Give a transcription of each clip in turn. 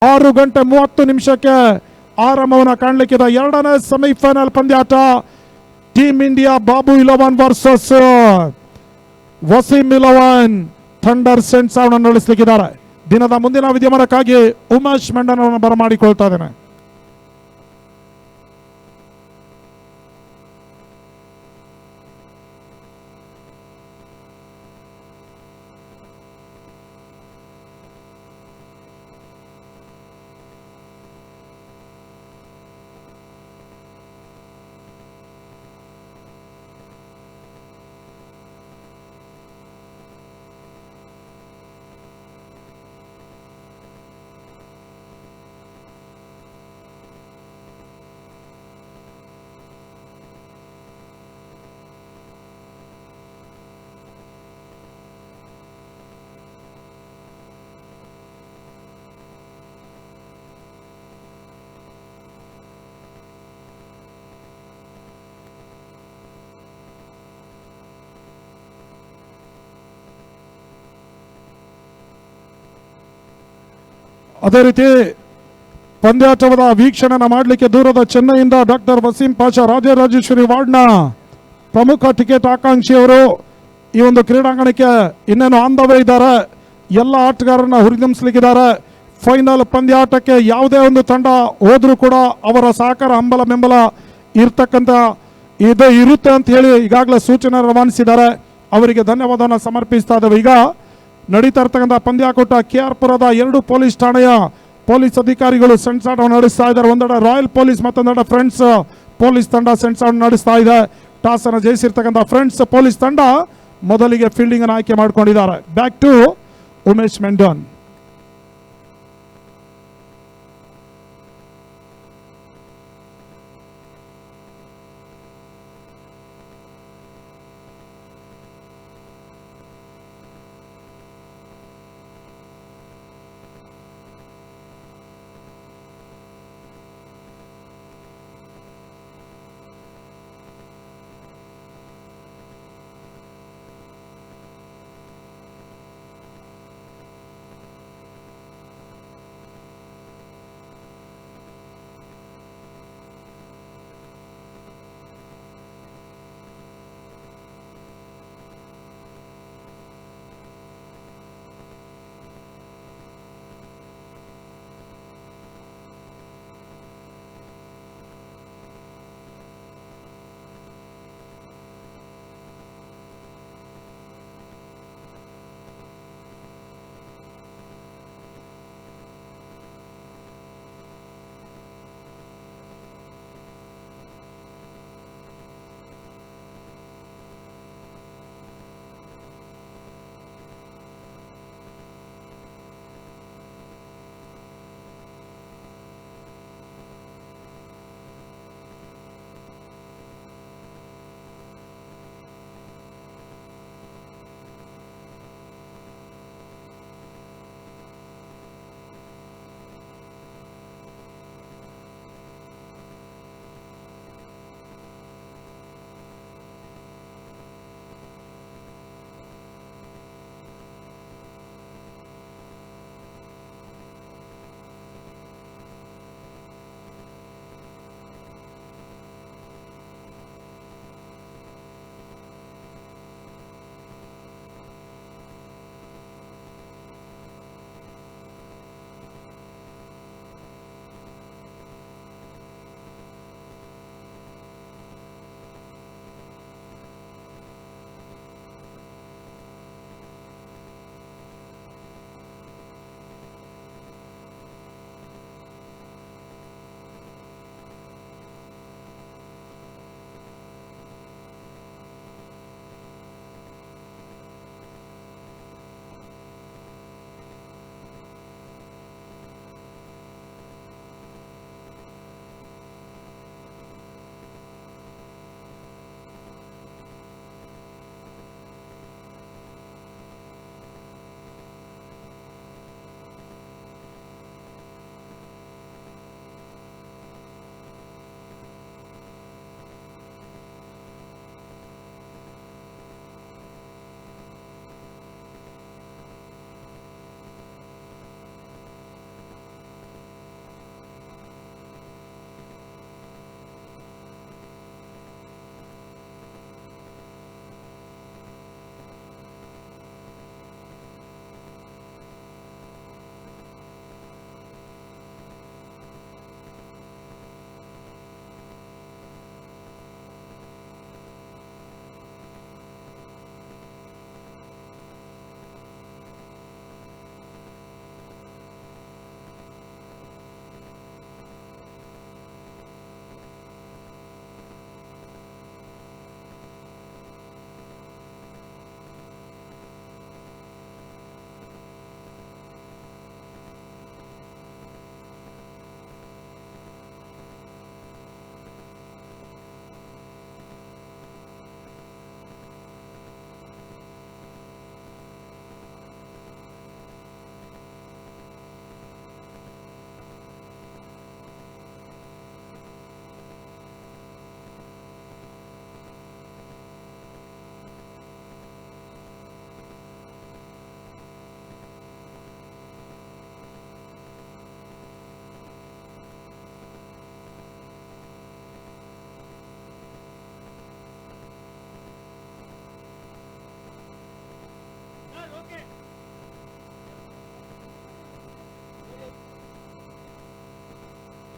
6:30 ಆರಂಭವನ್ನು ಕಾಣಲಿಕ್ಕಿದೆ ಎರಡನೇ ಸೆಮಿಫೈನಲ್ ಪಂದ್ಯಾಟ. Team India Babu eleven versus Wasim eleven thunder saints ಅನ್ನು ನಡೆಸಲಿಕ್ಕಿದ್ದಾರೆ. ದಿನದ ಮುಂದಿನ ವಿದ್ಯಮಾನಕ್ಕಾಗಿ ಉಮೇಶ್ ಮೆಂಡನ್ ಅವರನ್ನು ಬರಮಾಡಿಕೊಳ್ತಾ ಇದ್ದೇನೆ. ಅದೇ ರೀತಿ ಪಂದ್ಯಾಟದ ವೀಕ್ಷಣೆನ ಮಾಡಲಿಕ್ಕೆ ದೂರದ ಚೆನ್ನೈಯಿಂದ ಡಾಕ್ಟರ್ ವಸೀಂ ಪಾಷಾ ರಾಜರಾಜೇಶ್ವರಿ ವಾರ್ಡ್ನ ಪ್ರಮುಖ ಟಿಕೆಟ್ ಆಕಾಂಕ್ಷಿಯವರು ಈ ಒಂದು ಕ್ರೀಡಾಂಗಣಕ್ಕೆ ಇನ್ನೇನು ಆನ್ ದ ವೇ ಇದ್ದಾರೆ. ಎಲ್ಲ ಆಟಗಾರರನ್ನ ಹುರಿದುಂಬಿಸಲಿಕ್ಕಿದ್ದಾರೆ. ಫೈನಲ್ ಪಂದ್ಯಾಟಕ್ಕೆ ಯಾವುದೇ ಒಂದು ತಂಡ ಹೋದ್ರೂ ಕೂಡ ಅವರ ಸಹಕಾರ ಹಂಬಲ ಬೆಂಬಲ ಇರ್ತಕ್ಕಂಥ ಇದು ಇರುತ್ತೆ ಅಂತ ಹೇಳಿ ಈಗಾಗಲೇ ಸೂಚನೆ ರವಾನಿಸಿದ್ದಾರೆ. ಅವರಿಗೆ ಧನ್ಯವಾದವನ್ನು ಸಮರ್ಪಿಸ್ತಾ ಇದ್ದೇವೆ. ಈಗ ನಡೀತಾ ಇರ್ತಕ್ಕಂಥ ಪಂದ್ಯಾಕೂಟ KR ಪುರದ 2 ಪೊಲೀಸ್ ಠಾಣೆಯ ಪೊಲೀಸ್ ಅಧಿಕಾರಿಗಳು ಸೆಣಸಾಟವನ್ನು ನಡೆಸ್ತಾ ಇದ್ದಾರೆ. ಒಂದೆಡೆ ರಾಯಲ್ ಪೊಲೀಸ್ ಮತ್ತೊಂದೆಡೆ ಫ್ರೆಂಡ್ಸ್ ಪೊಲೀಸ್ ತಂಡ ಸೆಣಸಾಟವನ್ನು ನಡೆಸ್ತಾ ಇದೆ. ಟಾಸ್ ಅನ್ನು ಜಯಿಸಿರ್ತಕ್ಕಂಥ ಫ್ರೆಂಡ್ಸ್ ಪೊಲೀಸ್ ತಂಡ ಮೊದಲಿಗೆ ಫೀಲ್ಡಿಂಗ್ ಅನ್ನು ಆಯ್ಕೆ ಮಾಡಿಕೊಂಡಿದ್ದಾರೆ. Back to Umesh Mendon.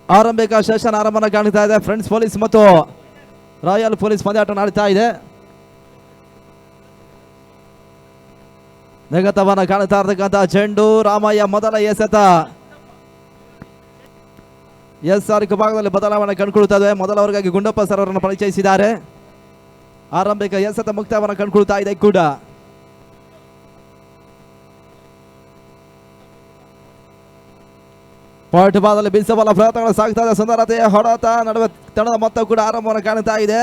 ಆರಂಭಿಕ ಸೆಷನ್ ಆರಂಭನ ಕಾಣ್ತಾ ಇದೆ. ಫ್ರೆಂಡ್ಸ್ ಪೊಲೀಸ್ ಮತ್ತು ರಾಯಲ್ ಪೊಲೀಸ್ ಪಂದ್ಯಾಟ ನಡೀತಾ ಇದೆ. ನೆಗತವನ್ನ ಕಾಣ್ತಾ ಇರ್ತಕ್ಕಂಥ ಚೆಂಡು ರಾಮಯ್ಯ ಮೊದಲ ಎಸೆತ. SR ಭಾಗದಲ್ಲಿ ಬದಲಾವಣೆ ಕಂಡುಕೊಳ್ತಾ ಮೊದಲ ಅವರಿಗಾಗಿ ಗುಂಡಪ್ಪ ಸರ್ ಅವರನ್ನು ಪರಿಚಯಿಸಿದ್ದಾರೆ. ಆರಂಭಿಕ ಎಸೆತ ಮುಕ್ತವನ್ನ ಕಂಡುಕೊಳ್ತಾ ಇದೆ ಕೂಡ. ಪಾಯಿಂಟ್ ಭಾಗದಲ್ಲಿ ಬೀಸಬಲ್ಲ ಪ್ರಯತ್ನಗಳು ಸಾಗ್ತಾ ಇದೆ. ಸುಂದರತೆಯ ಹೊಡೆತ ನಡುವೆ ತಂಡದ ಮೊತ್ತ ಕೂಡ ಆರಂಭವನ್ನು ಕಾಣ್ತಾ ಇದೆ.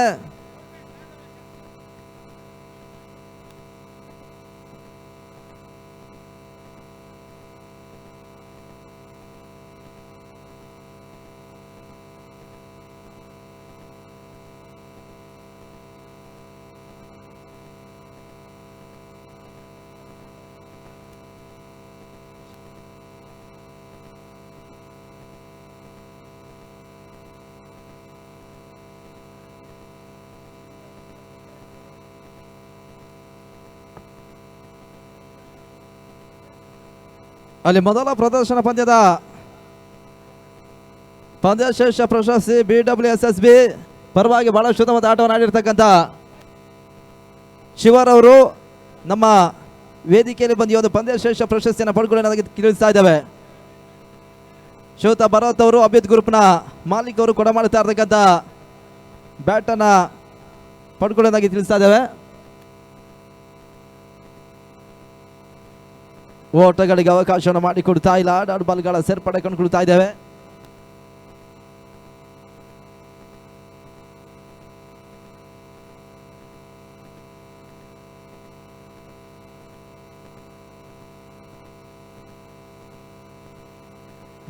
ಅಲ್ಲಿ ಮೊದಲ ಪ್ರದರ್ಶನ ಪಂದ್ಯದ ಪಂದ್ಯಶ್ರೇಷ್ಠ ಪ್ರಶಸ್ತಿ BWSSB ಪರವಾಗಿ ಬಹಳಷ್ಟು ಉತ್ತಮವಾದ ಆಟವನ್ನು ಆಡಿರ್ತಕ್ಕಂಥ ಶಿವರ್ ಅವರು ನಮ್ಮ ವೇದಿಕೆಯಲ್ಲಿ ಬಂದು ಈ ಒಂದು ಪಂದ್ಯಶ್ರೇಷ್ಠ ಪ್ರಶಸ್ತಿಯನ್ನು ಪಡ್ಕೊಳ್ಳಿ ತಿಳಿಸ್ತಾ ಇದ್ದಾವೆ. ಶ್ವೇತ ಭರತ್ ಅವರು ಅಭಿತ್ ಗ್ರೂಪ್ನ ಮಾಲೀಕ್ ಅವರು ಕೊಡ ಮಾಡ್ತಾ ಇರ್ತಕ್ಕಂಥ ಬ್ಯಾಟನ್ನು ಪಡ್ಕೊಳ್ಳೋದಾಗಿ ತಿಳಿಸ್ತಾ ಇದ್ದಾವೆ. ಓಟಗಳಿಗೆ ಅವಕಾಶವನ್ನು ಮಾಡಿಕೊಡ್ತಾ ಇಲ್ಲ. ಡಾಟ್ ಬಾಲ್ಗಳ ಸೇರ್ಪಡೆ ಕಂಡುಕೊಳ್ತಾ ಇದ್ದೇವೆ.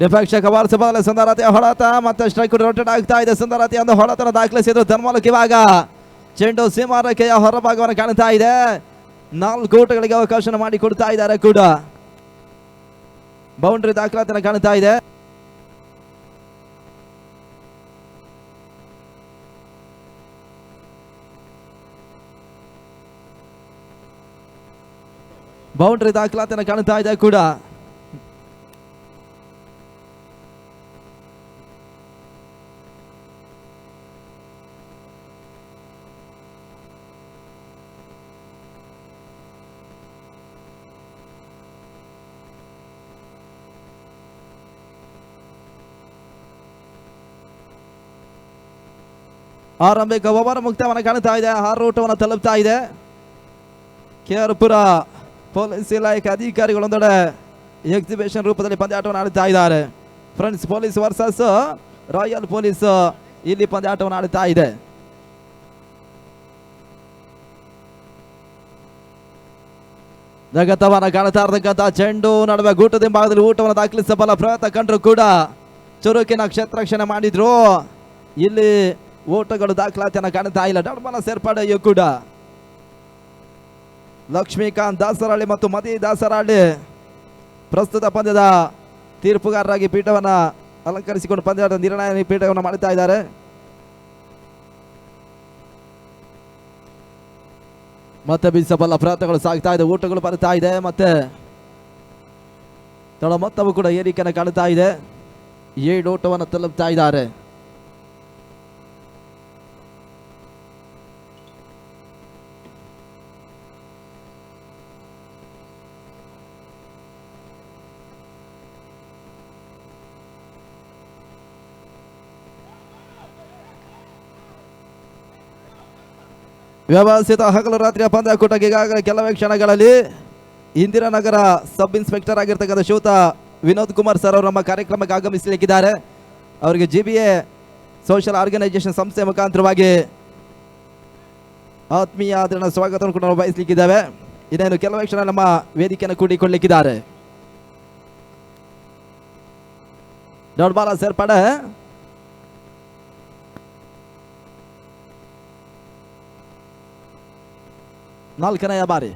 ಡಿಫೆಕ್ಷಕ ಬಾರಿಸ ಬದಲ ಸುಂದರತೆಯ ಹೊಡೆತ ಮತ್ತೆ ಸ್ಟ್ರೈಕ್ ರೊಟೇಟ್ ಆಗ್ತಾ ಇದೆ. ಸುಂದರತೆಯ ಒಂದು ಹೊಡೆತನ ದಾಖಲಿಸಿದ್ರು ಧರ್ಮಲಕ್ಕೆ. ಇವಾಗ ಚೆಂಡು ಸೀಮಾರೇಖೆಯ ಹೊರಭಾಗವನ್ನು ಕಾಣ್ತಾ ಇದೆ. 4 ಓಟಗಳಿಗೆ ಅವಕಾಶ ಮಾಡಿಕೊಡ್ತಾ ಇದ್ದಾರೆ ಕೂಡ. ಬೌಂಡ್ರಿ ದಾಖಲಾತಿಯನ್ನು ಕಾಣ್ತಾ ಇದೆ. ಬೌಂಡ್ರಿ ದಾಖಲಾತಿಯನ್ನು ಕಾಣ್ತಾ ಇದೆ ಕೂಡ. ಆರಂಭಿಕ ಓವರ್ ಮುಕ್ತವನ್ನು ಕಾಣ್ತಾ ಇದೆ. 6 ಓಟವನ್ನು ತಲುಪ್ತಾ ಇದೆ. KR-ಪುರ ಪೊಲೀಸ್ ಇಲಾಖೆ ಅಧಿಕಾರಿಗಳೊಂದೆಡೆ ಎಕ್ಸಿಬಿಷನ್ ರೂಪದಲ್ಲಿ ಪಂದ್ಯಾಟವನ್ನು ಆಡುತ್ತಾ ಇದ್ದಾರೆ. Friends police versus royal police ಇಲ್ಲಿ ಪಂದ್ಯಾಟವನ್ನು ಆಡುತ್ತಾ ಇದೆ. ಜಗತ್ತವನ್ನ ಕಾಣ್ತಾ ಇರ್ತಕ್ಕಂಥ ಚೆಂಡು ನಡುವೆ ಗೂಟದ ಭಾಗದಲ್ಲಿ ಊಟವನ್ನು ದಾಖಲಿಸಬಲ್ಲ ಪ್ರಯತ್ನ ಕಂಡ್ರು ಕೂಡ ಚುರುಕಿನ ಕ್ಷೇತ್ರಕ್ಷಣೆ ಮಾಡಿದ್ರು. ಇಲ್ಲಿ ಓಟಗಳು ದಾಖಲಾತಿಯನ್ನು ಕಾಣ್ತಾ ಇಲ್ಲ. ಡಡ್ಬಲ ಸೇರ್ಪಡೆಯೂ ಕೂಡ. ಲಕ್ಷ್ಮೀಕಾಂತ್ ದಾಸರಹಳ್ಳಿ ಮತ್ತು ಮದಿ ದಾಸರಹಳ್ಳಿ ಪ್ರಸ್ತುತ ಪಂದ್ಯದ ತೀರ್ಪುಗಾರರಾಗಿ ಪೀಠವನ್ನು ಅಲಂಕರಿಸಿಕೊಂಡು ಪಂದ್ಯದ ನಿರ್ಣಯ ಪೀಠವನ್ನು ಮಾಡುತ್ತಾ ಇದ್ದಾರೆ. ಮತ್ತೆ ಬೀಸಬಲ್ಲ ಪ್ರಯತ್ನಗಳು ಸಾಗ್ತಾ ಇದೆ. ಊಟಗಳು ಬರ್ತಾ ಇದೆ. ಮತ್ತೆ ತಳ ಮೊತ್ತವು ಕೂಡ ಏರಿಕೆಯನ್ನು ಕಾಣ್ತಾ ಇದೆ. 7 ಓಟವನ್ನು ತಲುಪ್ತಾ ಇದ್ದಾರೆ. ವ್ಯವಸ್ಥಿತ ಹಗಲು ರಾತ್ರಿಯ ಪಂದ್ಯಾಕೂಟಕ್ಕೆ ಈಗಾಗಲೇ ಕೆಲವೇ ಕ್ಷಣಗಳಲ್ಲಿ ಇಂದಿರಾನಗರ ಸಬ್ ಇನ್ಸ್ಪೆಕ್ಟರ್ ಆಗಿರ್ತಕ್ಕಂಥ ಶ್ರೀಯುತ ವಿನೋದ್ ಕುಮಾರ್ ಸರ್ ಅವರು ನಮ್ಮ ಕಾರ್ಯಕ್ರಮಕ್ಕೆ ಆಗಮಿಸಲಿಕ್ಕಿದ್ದಾರೆ. ಅವರಿಗೆ GBA ಸೋಷಿಯಲ್ ಆರ್ಗನೈಸೇಷನ್ ಸಂಸ್ಥೆ ಮುಖಾಂತರವಾಗಿ ಆತ್ಮೀಯ ಆದರಣ ಸ್ವಾಗತವನ್ನು ಕೂಡ ನಾವು ಬಯಸಲಿಕ್ಕಿದ್ದೇವೆ. ಇನ್ನೇನು ಕೆಲವೇ ಕ್ಷಣ ನಮ್ಮ ವೇದಿಕೆಯನ್ನು ಕೂಡಿಕೊಳ್ಳಲಿಕ್ಕಿದ್ದಾರೆ. ದೊಡ್ಡ ಬಾಲ ಸೇರ್ಪಡೆ. ನಾಲ್ಕನೆಯ ಬಾರಿ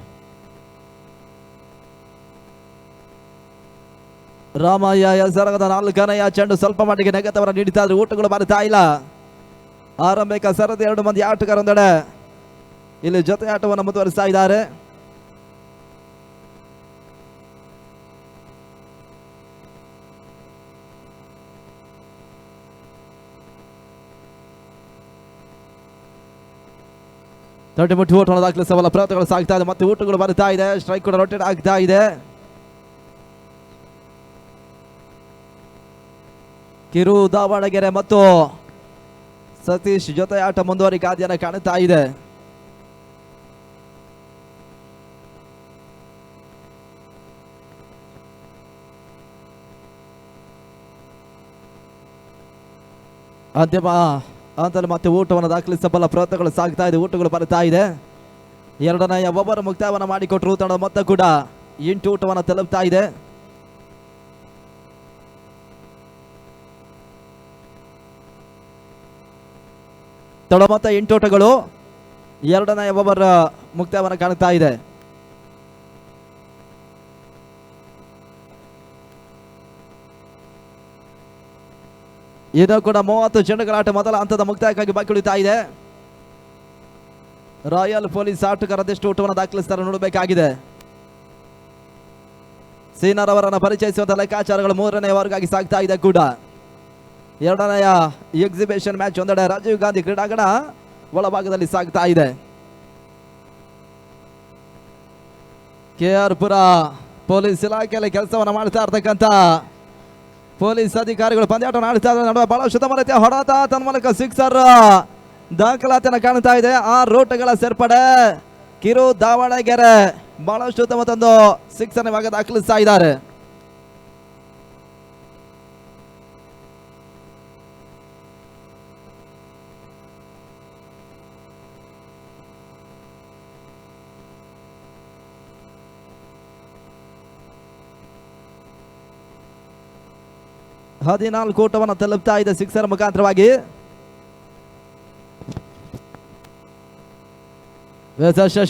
ರಾಮಯ್ಯ ಎಸರಗದ 4ನೆಯ ಚೆಂಡು ಸ್ವಲ್ಪ ಮಟ್ಟಿಗೆ ನೆಗೆತವರ ನೀಡುತ್ತಾ ಇದ್ರೆ ಊಟಗಳು ಬರ್ತಾ ಇಲ್ಲ. ಆರಂಭಿಕ ಸರದಿ 2 ಮಂದಿ ಆಟಗಾರರೊಂದೆಡೆ ಇಲ್ಲಿ ಜೊತೆ ಆಟವನ್ನು ಮುಂದುವರಿಸ್ತಾ ಇದ್ದಾರೆ. ಮುಟ್ಟಿ ಓಟವನ್ನು ದಾಖಲಿಸುವ ಪ್ರಯತ್ನಗಳು ಸಾಗ್ತಾ ಇದೆ. ಮತ್ತೆ ಊಟಗಳು ಬರ್ತಾ ಇದೆ. ಸ್ಟ್ರೈಕ್ ಕೂಡ ರೊಟೇಟ್ ಆಗ್ತಾ ಇದೆ. ಕಿರು ದಾವಣಗೆರೆ ಮತ್ತು ಸತೀಶ್ ಜೊತೆ ಆಟ ಮುಂದುವರಿಕೆ ಆದ್ಯನ ಕಾಣುತ್ತಾ ಇದೆ. ಅಂತಿಮ ಹಂತದಲ್ಲಿ ಮತ್ತೆ ಊಟವನ್ನು ದಾಖಲಿಸಬಲ್ಲ ಪ್ರಯತ್ನಗಳು ಸಾಗ್ತಾ ಇದೆ. ಊಟಗಳು ಬರ್ತಾ ಇದೆ. ಎರಡನೆಯ ಒಬ್ಬರು ಮುಕ್ತಾಯವನ್ನು ಮಾಡಿಕೊಟ್ರು. ತಂಡದ ಮೊತ್ತ ಕೂಡ 8 ಊಟವನ್ನು ತಲುಪ್ತಾ ಇದೆ. ತಂಡ ಮೊತ್ತ 8 ಊಟಗಳು. ಎರಡನೆಯ ಒಬ್ಬರ ಮುಕ್ತಾಯವನ್ನು ಕಾಣುತ್ತಾ ಇದೆ. ಇದು ಕೂಡ 30 ಚೆಂಡುಗಳ ಆಟ ಮೊದಲ ಹಂತದ ಮುಕ್ತಾಯಕ್ಕಾಗಿ ಬಾಕಿ ಉಳಿತಾ ಇದೆ. ರಾಯಲ್ ಪೊಲೀಸ್ ಆಟಗಾರ ಅದೆಷ್ಟು ಊಟವನ್ನು ದಾಖಲಿಸ್ತಾರೆ ನೋಡಬೇಕಾಗಿದೆ. ಸೀನರ್ ಅವರನ್ನು ಪರಿಚಯಿಸುವಂತಹ ಲೆಕ್ಕಾಚಾರಗಳು 3ನೇ ಓವರ್ಗಾಗಿ ಸಾಗ್ತಾ ಇದೆ ಕೂಡ. ಎರಡನೆಯ ಎಕ್ಸಿಬಿಷನ್ ಮ್ಯಾಚ್ ಒಂದೆಡೆ ರಾಜೀವ್ ಗಾಂಧಿ ಕ್ರೀಡಾಂಗಣ ಒಳಭಾಗದಲ್ಲಿ ಸಾಗ್ತಾ ಇದೆ. KR ಪುರ ಪೊಲೀಸ್ ಇಲಾಖೆಯಲ್ಲಿ ಕೆಲಸವನ್ನು ಮಾಡ್ತಾ ಇರ್ತಕ್ಕಂಥ ಪೊಲೀಸ್ ಅಧಿಕಾರಿಗಳು ಪಂದ್ಯಾಟವನ್ನು ಆಡ್ತಾ ಇದ್ದಾರೆ. ನಡುವೆ ಬಹಳ ಶುದ್ಧ ರೀತಿಯ ಹೊಡೆತ ತನ್ಮೂಲಕ ಸಿಕ್ಸರ್ ದಾಖಲಾತಿಯನ್ನು ಕಾಣ್ತಾ ಇದೆ. 6 ರೋಟಗಳ ಸೇರ್ಪಡೆ. ಕಿರು ದಾವಣಗೆರೆ ಬಹಳಷ್ಟು ಮತ್ತೊಂದು ಸಿಕ್ಸರ್ ಇವಾಗ ದಾಖಲಿಸ್ತಾ ಇದ್ದಾರೆ. ಹದಿನಾಲ್ಕು ಊಟವನ್ನು ತಲುಪ್ತಾ ಇದೆ ಸಿಕ್ಸರ್ ಮುಖಾಂತರವಾಗಿ.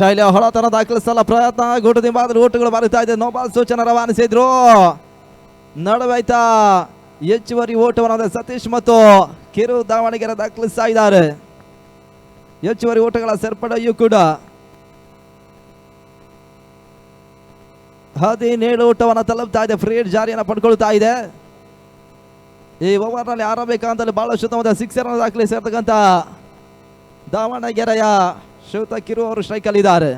ಶೈಲಿಯ ಹೊಳತನ ದಾಖಲಿಸಲ್ಲ ಪ್ರಯತ್ನ. ಗುಟದಿಂಬಾದ ಊಟಗಳು ಬರುತ್ತಾ ಇದೆ. ನೋಬಾಲ್ ಸೂಚನೆ ರವಾನಿಸಿದ್ರು. ನಡುವೈತ ಹೆಚ್ಚುವರಿ ಓಟವನ್ನು ಸತೀಶ್ ಮತ್ತು ಕಿರು ದಾವಣಗೆರೆ ದಾಖಲಿಸ್ತಾ ಇದ್ದಾರೆ. ಹೆಚ್ಚುವರಿ ಓಟಗಳ ಸೇರ್ಪಡೆಯೂ ಕೂಡ 17 ಊಟವನ್ನು ತಲುಪ್ತಾ ಇದೆ. ಫ್ರೀ ಜಾರಿಯನ್ನು ಪಡ್ಕೊಳ್ತಾ ಇದೆ. ಈ ಓವರ್ನಲ್ಲಿ ಆರಂಭಿಕಂತಲ್ಲಿ ಬಹಳ ಶುದ್ಧವಾದ ಸಿಕ್ಸರ್ ದಾಖಲಿಸಿರ್ತಕ್ಕಂಥ ದಾವಣಗೆರೆಯ ಶ್ರೀಯುತ ಕಿರು ಅವರು ಸ್ಟ್ರೈಕ್ ಅಲ್ಲಿ ಇದ್ದಾರೆ.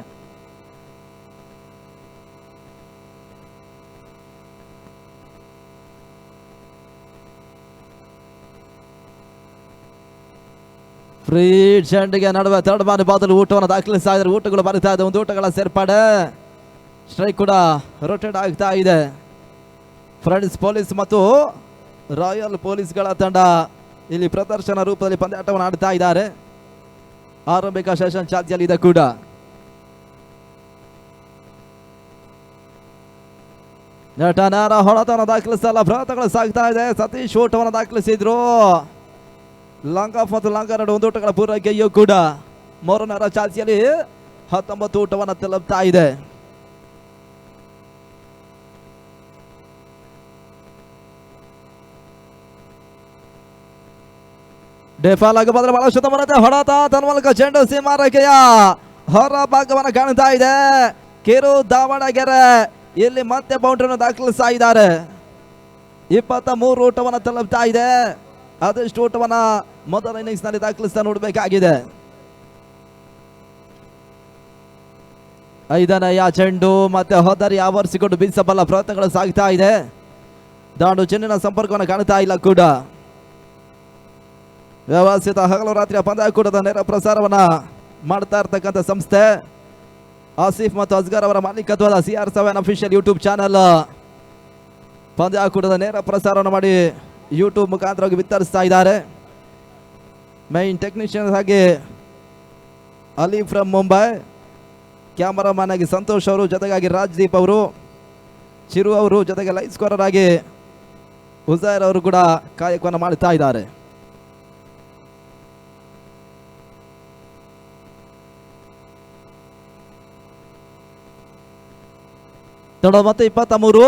ಫ್ರೀ ಚೆಂಡಿಗೆ ನಡುವೆ ಥರ್ಡ್ ಬಾರಿ ಬಾದಲು ಊಟವನ್ನು ದಾಖಲಿಸ್ತಾ ಇದ್ದಾರೆ. ಊಟಗಳು ಬರುತ್ತಾ ಇದೆ. ಒಂದು ಊಟಗಳ ಸೇರ್ಪಡೆ. ಸ್ಟ್ರೈಕ್ ಕೂಡ ರೊಟೇಟ್ ಆಗ್ತಾ ಇದೆ. ಫ್ರೆಂಡ್ಸ್ ಪೊಲೀಸ್ ಮತ್ತು ರಾಯಲ್ ಪೊಲೀಸ್ಗಳ ತಂಡ ಇಲ್ಲಿ ಪ್ರದರ್ಶನ ರೂಪದಲ್ಲಿ ಪಂದ್ಯಾಟವನ್ನು ಆಡ್ತಾ ಇದ್ದಾರೆ. ಆರಂಭಿಕ ಸೆಷನ್ ಚಾಲ್ತಿಯಲ್ಲಿ ಇದೆ ಕೂಡ. ನಟನಾರ ಹೊಳತವನ್ನು ದಾಖಲಿಸಲ್ಲ ಪ್ರಯತ್ನಗಳು ಸಾಗ್ತಾ ಇದೆ. ಸತೀಶ್ ಓಟವನ್ನು ದಾಖಲಿಸಿದ್ರು. ಲಾಂಗ್ ಆಫ್ ಮತ್ತು ಲಾಂಗ್ ಎರಡು ಒಂದು ಊಟಗಳ ಪೂರೈಕೆಯೂ ಕೂಡ 3ನೇ ಚಾಲ್ತಿಯಲ್ಲಿ 19 ಊಟವನ್ನು ತಲುಪ್ತಾ ಇದೆ. ಡೆಫಾಲ್ ಆಗಿ ಬಂದ್ರೆ ಬಹಳ ಶುದ್ಧ ಬರುತ್ತೆ. ಹೊಡೆತ ತನ್ಮೂಲಕ ಚೆಂಡು ಸೀಮಾರೇಖೆಯ ಹೊರ ಭಾಗವನ್ನು ಕಾಣ್ತಾ ಇದೆ. ಕಿರು ದಾವಣಗೆರೆ ಇಲ್ಲಿ ಮತ್ತೆ ಬೌಂಡ್ರಿಯನ್ನು ದಾಖಲಿಸ್ತಾ ಇದ್ದಾರೆ. 23 ಊಟವನ್ನು ತಲುಪ್ತಾ ಇದೆ. ಅದೆಷ್ಟು ಊಟವನ್ನ ಮೊದಲ ಇನ್ನಿಂಗ್ಸ್ ನಲ್ಲಿ ದಾಖಲಿಸ್ತಾ ನೋಡಬೇಕಾಗಿದೆ. 5ನೇ ಚೆಂಡು ಮತ್ತೆ ಹೋದರಿ ಆವರಿಸಿಕೊಂಡು ಬೀಸಬಲ್ಲ ಪ್ರಯತ್ನಗಳು ಸಾಗ್ತಾ ಇದೆ. ದಾಂಡು ಚೆಂಡಿನ ಸಂಪರ್ಕವನ್ನು ಕಾಣ್ತಾ ಇಲ್ಲ ಕೂಡ. ವ್ಯವಸ್ಥಿತ ಹಗಲು ರಾತ್ರಿಯ ಪಂದ್ಯಾಕೂಟದ ನೇರ ಪ್ರಸಾರವನ್ನ ಮಾಡ್ತಾ ಇರ್ತಕ್ಕಂಥ ಸಂಸ್ಥೆ ಆಸಿಫ್ ಮತ್ತು ಅಸ್ಗರ್ ಅವರ ಮಾಲೀಕತ್ವದ CR7 ಅಫಿಷಿಯಲ್ ಯೂಟ್ಯೂಬ್ ಚಾನಲ್ ಪಂದ್ಯಾಕೂಟದ ನೇರ ಪ್ರಸಾರವನ್ನು ಮಾಡಿ ಯೂಟ್ಯೂಬ್ ಮುಖಾಂತರವಾಗಿ ಬಿತ್ತರಿಸ್ತಾ ಇದ್ದಾರೆ. ಮೈನ್ ಟೆಕ್ನಿಷಿಯನ್ ಆಗಿ ಅಲಿ ಫ್ರಮ್ ಮುಂಬೈ, ಕ್ಯಾಮರಾಮನ್ ಆಗಿ ಸಂತೋಷ್ ಅವರು, ಜೊತೆಗಾಗಿ ರಾಜ್ದೀಪ್ ಅವರು, ಚಿರು ಅವರು, ಜೊತೆಗೆ ಲೈವ್ ಸ್ಕೋರರ್ ಆಗಿ ಉಜೈರ್ ಅವರು ಕೂಡ ಕಾಯಕವನ್ನು ಮಾಡ್ತಾ ಇದ್ದಾರೆ. ಮತ್ತೆ 23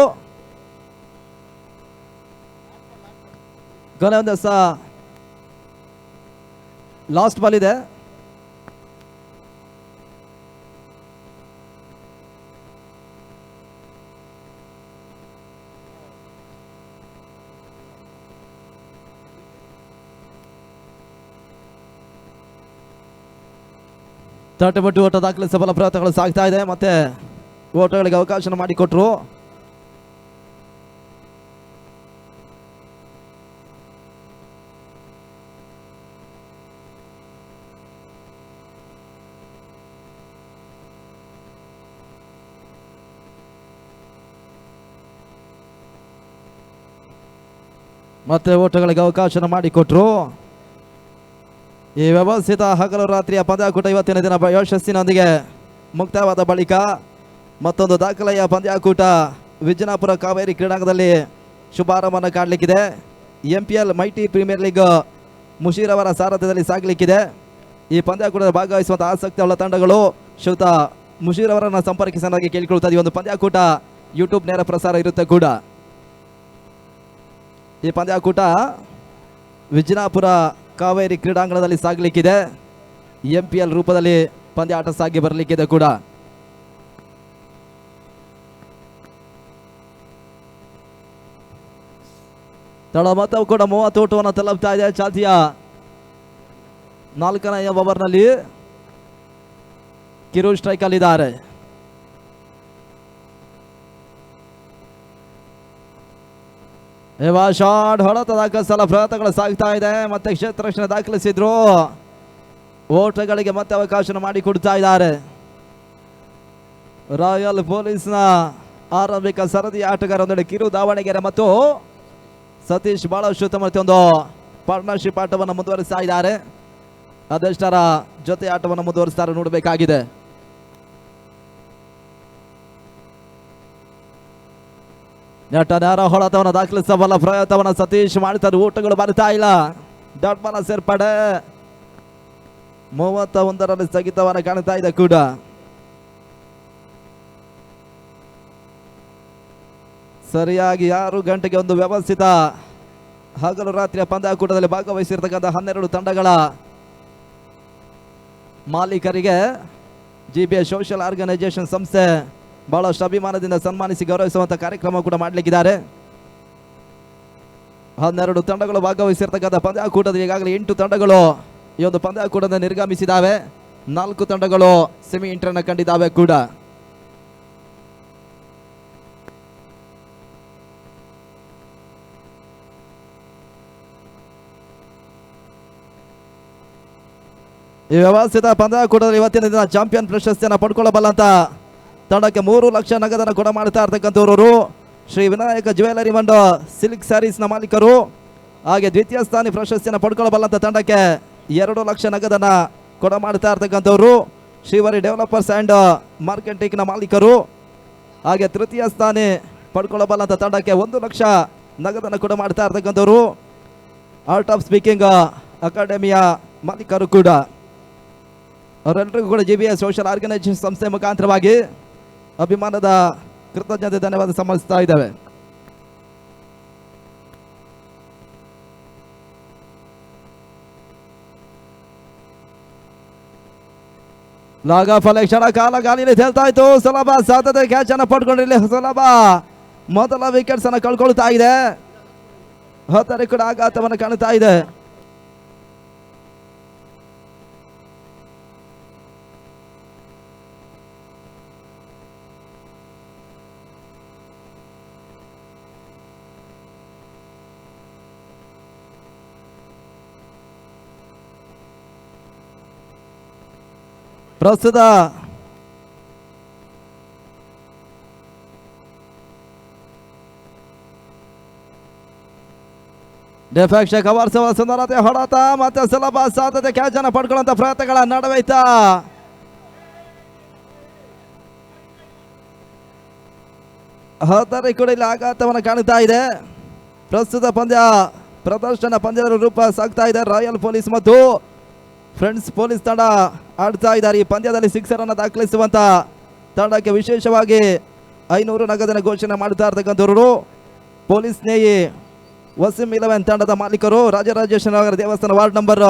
ಕೊನೆ ಒಂದು ಲಾಸ್ಟ್ ಬಾಲ್ ಇದೆ. ತಟ್ಟೆಬಟ್ಟು ಓಟ ದಾಖಲಿಸಬಲ್ಲ ಪ್ರಯತ್ನಗಳು ಸಾಗ್ತಾ ಇದೆ. ಮತ್ತೆ ಓಟಗಳಿಗೆ ಅವಕಾಶ ಮಾಡಿಕೊಟ್ರು. ಮತ್ತೆ ಓಟಗಳಿಗೆ ಅವಕಾಶ ಮಾಡಿಕೊಟ್ರು. ಈ ವ್ಯವಸ್ಥಿತ ಹಗಲು ರಾತ್ರಿಯ ಪಂದ್ಯಾಕೂಟ ಇವತ್ತಿನ ದಿನ ಯಶಸ್ಸಿನೊಂದಿಗೆ ಮುಕ್ತಾಯವಾದ ಬಳಿಕ ಮತ್ತೊಂದು ದಾಖಲೆಯ ಪಂದ್ಯಾಕೂಟ ವಿಜಯಪುರ ಕಾವೇರಿ ಕ್ರೀಡಾಂಗಣದಲ್ಲಿ ಶುಭಾರಂಭವನ್ನು ಕಾಣಲಿಕ್ಕಿದೆ. MPL ಮೈಟಿ ಪ್ರೀಮಿಯರ್ ಲೀಗ್ ಮುಷೀರ್ ಅವರ ಸಾರಥ್ಯದಲ್ಲಿ ಸಾಗಲಿಕ್ಕಿದೆ. ಈ ಪಂದ್ಯಾಕೂಟದಲ್ಲಿ ಭಾಗವಹಿಸುವಂತಹ ಆಸಕ್ತಿ ಉಳ್ಳ ತಂಡಗಳು ಶ್ರೀಯುತ ಮುಷೀರ್ ಅವರನ್ನು ಸಂಪರ್ಕಿಸನಾಗಿ ಕೇಳಿಕೊಳ್ತಾ ಈ ಒಂದು ಪಂದ್ಯಾಕೂಟ ಯೂಟ್ಯೂಬ್ ನೇರ ಪ್ರಸಾರ ಇರುತ್ತೆ ಕೂಡ. ಈ ಪಂದ್ಯಾಕೂಟ ವಿಜಯಪುರ ಕಾವೇರಿ ಕ್ರೀಡಾಂಗಣದಲ್ಲಿ ಸಾಗಲಿಕ್ಕಿದೆ. MPL ರೂಪದಲ್ಲಿ ಪಂದ್ಯಾಟ ಸಾಗಿ ಬರಲಿಕ್ಕಿದೆ ಕೂಡ. ತಳ ಮೊತ್ತವು ಕೂಡ 30 ಓಟವನ್ನು ತಲುಪ್ತಾ ಇದೆ. ಚಾಲ್ತಿಯ 4ನೇ ಓವರ್ನಲ್ಲಿ ಕಿರು ಸ್ಟ್ರೈಕ್ ಅಲ್ಲಿದ್ದಾರೆ. ಶಾಟ್ ಹೊಡೆತ ದಾಖಲಿಸಲ ಪ್ರಯತ್ನಗಳು ಸಾಗ್ತಾ ಇದೆ. ಮತ್ತೆ ಕ್ಷೇತ್ರ ರಕ್ಷಣೆ ದಾಖಲಿಸಿದ್ರು. ಓಟಗಳಿಗೆ ಮತ್ತೆ ಅವಕಾಶ ಮಾಡಿಕೊಡ್ತಾ ಇದ್ದಾರೆ. ರಾಯಲ್ ಪೊಲೀಸ್ನ ಆರಂಭಿಕ ಸರದಿ ಆಟಗಾರರೊಂದಿಗೆ ಕಿರು ದಾವಣಗೆರೆ ಮತ್ತು ಸತೀಶ್ ಬಹಳಷ್ಟು ತಮ್ಮ ಒಂದು ಪಾರ್ಟ್ನರ್ಶಿಪ್ ಆಟವನ್ನು ಮುಂದುವರಿಸ್ತಾ ಇದ್ದಾರೆ. ಅದೆಷ್ಟರ ಜೊತೆ ಆಟವನ್ನು ಮುಂದುವರಿಸ್ತಾರೆ ನೋಡಬೇಕಾಗಿದೆ. ನೆಟ್ಟನಾರ ಹೊಳತವನ್ನು ದಾಖಲಿಸಬಲ್ಲ ಪ್ರಯತ್ನವನ್ನು ಸತೀಶ್ ಮಾಡ್ತಾರೆ. ಊಟಗಳು ಬರ್ತಾ ಇಲ್ಲ. ಡಾಟ್ ಬಾಲ ಸೇರ್ಪಡೆ 31ರಲ್ಲಿ ಸ್ಥಗಿತವನ್ನು ಕಾಣ್ತಾ ಇದೆ ಕೂಡ. ಸರಿಯಾಗಿ 6 ಗಂಟೆಗೆ ಒಂದು ವ್ಯವಸ್ಥಿತ ಹಗಲು ರಾತ್ರಿಯ ಪಂದ್ಯಾಕೂಟದಲ್ಲಿ ಭಾಗವಹಿಸಿರ್ತಕ್ಕಂಥ 12 ತಂಡಗಳ ಮಾಲೀಕರಿಗೆ GBS ಸೋಷಿಯಲ್ ಆರ್ಗನೈಸೇಷನ್ ಸಂಸ್ಥೆ ಬಹಳಷ್ಟು ಅಭಿಮಾನದಿಂದ ಸನ್ಮಾನಿಸಿ ಗೌರವಿಸುವಂತ ಕಾರ್ಯಕ್ರಮ ಕೂಡ ಮಾಡಲಿಕ್ಕಿದ್ದಾರೆ. 12 ತಂಡಗಳು ಭಾಗವಹಿಸಿರ್ತಕ್ಕಂಥ ಪಂದ್ಯಾಕೂಟದಲ್ಲಿ ಈಗಾಗಲೇ 8 ತಂಡಗಳು ಈ ಒಂದು ಪಂದ್ಯಾಕೂಟದಿಂದ ನಿರ್ಗಮಿಸಿದ್ದಾವೆ. 4 ತಂಡಗಳು ಸೆಮಿ ಇಂಟರ್ನ ಕಂಡಿದ್ದಾವೆ ಕೂಡ. ಈ ವ್ಯವಸ್ಥಿತ ಪಂದ್ಯಾಕೂಟದಲ್ಲಿ ಇವತ್ತಿನ ದಿನ ಚಾಂಪಿಯನ್ ಪ್ರಶಸ್ತಿಯನ್ನು ಪಡ್ಕೊಳ್ಳಬಲ್ಲಂತ ತಂಡಕ್ಕೆ 3 ಲಕ್ಷ ನಗದನ್ನು ಕೊಡ ಮಾಡ್ತಾ ಇರ್ತಕ್ಕಂಥವರು Shri Vinayaka jewellery and silk ಸ್ಯಾರೀಸ್ನ ಮಾಲೀಕರು. ಹಾಗೆ ದ್ವಿತೀಯ ಸ್ಥಾನ ಪ್ರಶಸ್ತಿಯನ್ನು ಪಡ್ಕೊಳ್ಳಬಲ್ಲಂತ ತಂಡಕ್ಕೆ 2 ಲಕ್ಷ ನಗದನ್ನು ಕೊಡ ಮಾಡ್ತಾ ಇರ್ತಕ್ಕಂಥವ್ರು ಶ್ರೀವರಿ ಡೆವಲಪರ್ಸ್ ಆ್ಯಂಡ್ ಮಾರ್ಕೆಟಿಂಗ್ನ ಮಾಲೀಕರು. ಹಾಗೆ ತೃತೀಯ ಸ್ಥಾನ ಪಡ್ಕೊಳ್ಳಬಲ್ಲಂತ ತಂಡಕ್ಕೆ 1 ಲಕ್ಷ ನಗದನ್ನು ಕೊಡ ಮಾಡ್ತಾ ಇರ್ತಕ್ಕಂಥವ್ರು ಆರ್ಟ್ ಆಫ್ ಸ್ಪೀಕಿಂಗ್ ಅಕಾಡೆಮಿಯ ಮಾಲೀಕರು ಕೂಡ. ಅವರೆಲ್ಲರಿಗೂ ಕೂಡ GBS ಸೋಷಿಯಲ್ ಆರ್ಗನೈಸೇಷನ್ ಸಂಸ್ಥೆ ಮುಖಾಂತರವಾಗಿ ಅಭಿಮಾನದ ಕೃತಜ್ಞತೆ ಧನ್ಯವಾದ ಸಮರ್ಪಿಸ್ತಾ ಇದ್ದೇವೆ. ಲಾಗ ಫಲ ಕ್ಷಣ ಕಾಲ ಗಾಲಿಯಲ್ಲಿ ತೇಲ್ತಾ ಇತ್ತು. ಸುಲಭ ಸಾಧ್ಯತೆ ಕ್ಯಾಚ್ ಅನ್ನು ಪಡ್ಕೊಂಡಿರಲಿ. ಸುಲಭ ಮೊದಲ ವಿಕೆಟ್ಸ್ ಅನ್ನು ಕಳ್ಕೊಳ್ತಾ ಇದೆ. 10 ಕೂಡ ಆಘಾತವನ್ನು ಕಾಣ್ತಾ ಇದೆ. ಪ್ರಸ್ತುತ ಡಿಫೆಕ್ಷನ್ ಕವರ್ಸುವ ಸುಂದರತೆ ಹೊಡೆತ ಮತ್ತೆ ಸುಲಭ ಸಾಧ್ಯತೆ ಕ್ಯಾಚ್ ಅನ್ನು ಪಡ್ಕೊಳ್ಳುವಂತ ಪ್ರಯತ್ನಗಳ ನಡುವೈತಾ ಕೂಡ ಇಲ್ಲಿ ಆಘಾತವನ್ನು ಕಾಣ್ತಾ ಇದೆ. ಪ್ರಸ್ತುತ ಪಂದ್ಯ ಪ್ರದರ್ಶನ ಪಂದ್ಯದ ರೂಪ ಸಾಗ್ತಾ ಇದೆ. ರಾಯಲ್ ಪೊಲೀಸ್ ಮತ್ತು ಫ್ರೆಂಡ್ಸ್ ಪೊಲೀಸ್ ತಂಡ ಆಡ್ತಾ ಇದ್ದಾರೆ. ಈ ಪಂದ್ಯದಲ್ಲಿ 6 ಅನ್ನು ದಾಖಲಿಸುವಂತ ತಂಡಕ್ಕೆ ವಿಶೇಷವಾಗಿ 500 ನಗದನ್ನು ಘೋಷಣೆ ಮಾಡ್ತಾ ಇರ್ತಕ್ಕಂಥವ್ರು ಪೊಲೀಸ್ ಸ್ನೇಹಿ ವಸೀಂ 11 ತಂಡದ ಮಾಲೀಕರು. ರಾಜರಾಜೇಶ್ವರ ನಗರ ದೇವಸ್ಥಾನ ವಾರ್ಡ್ ನಂಬರ್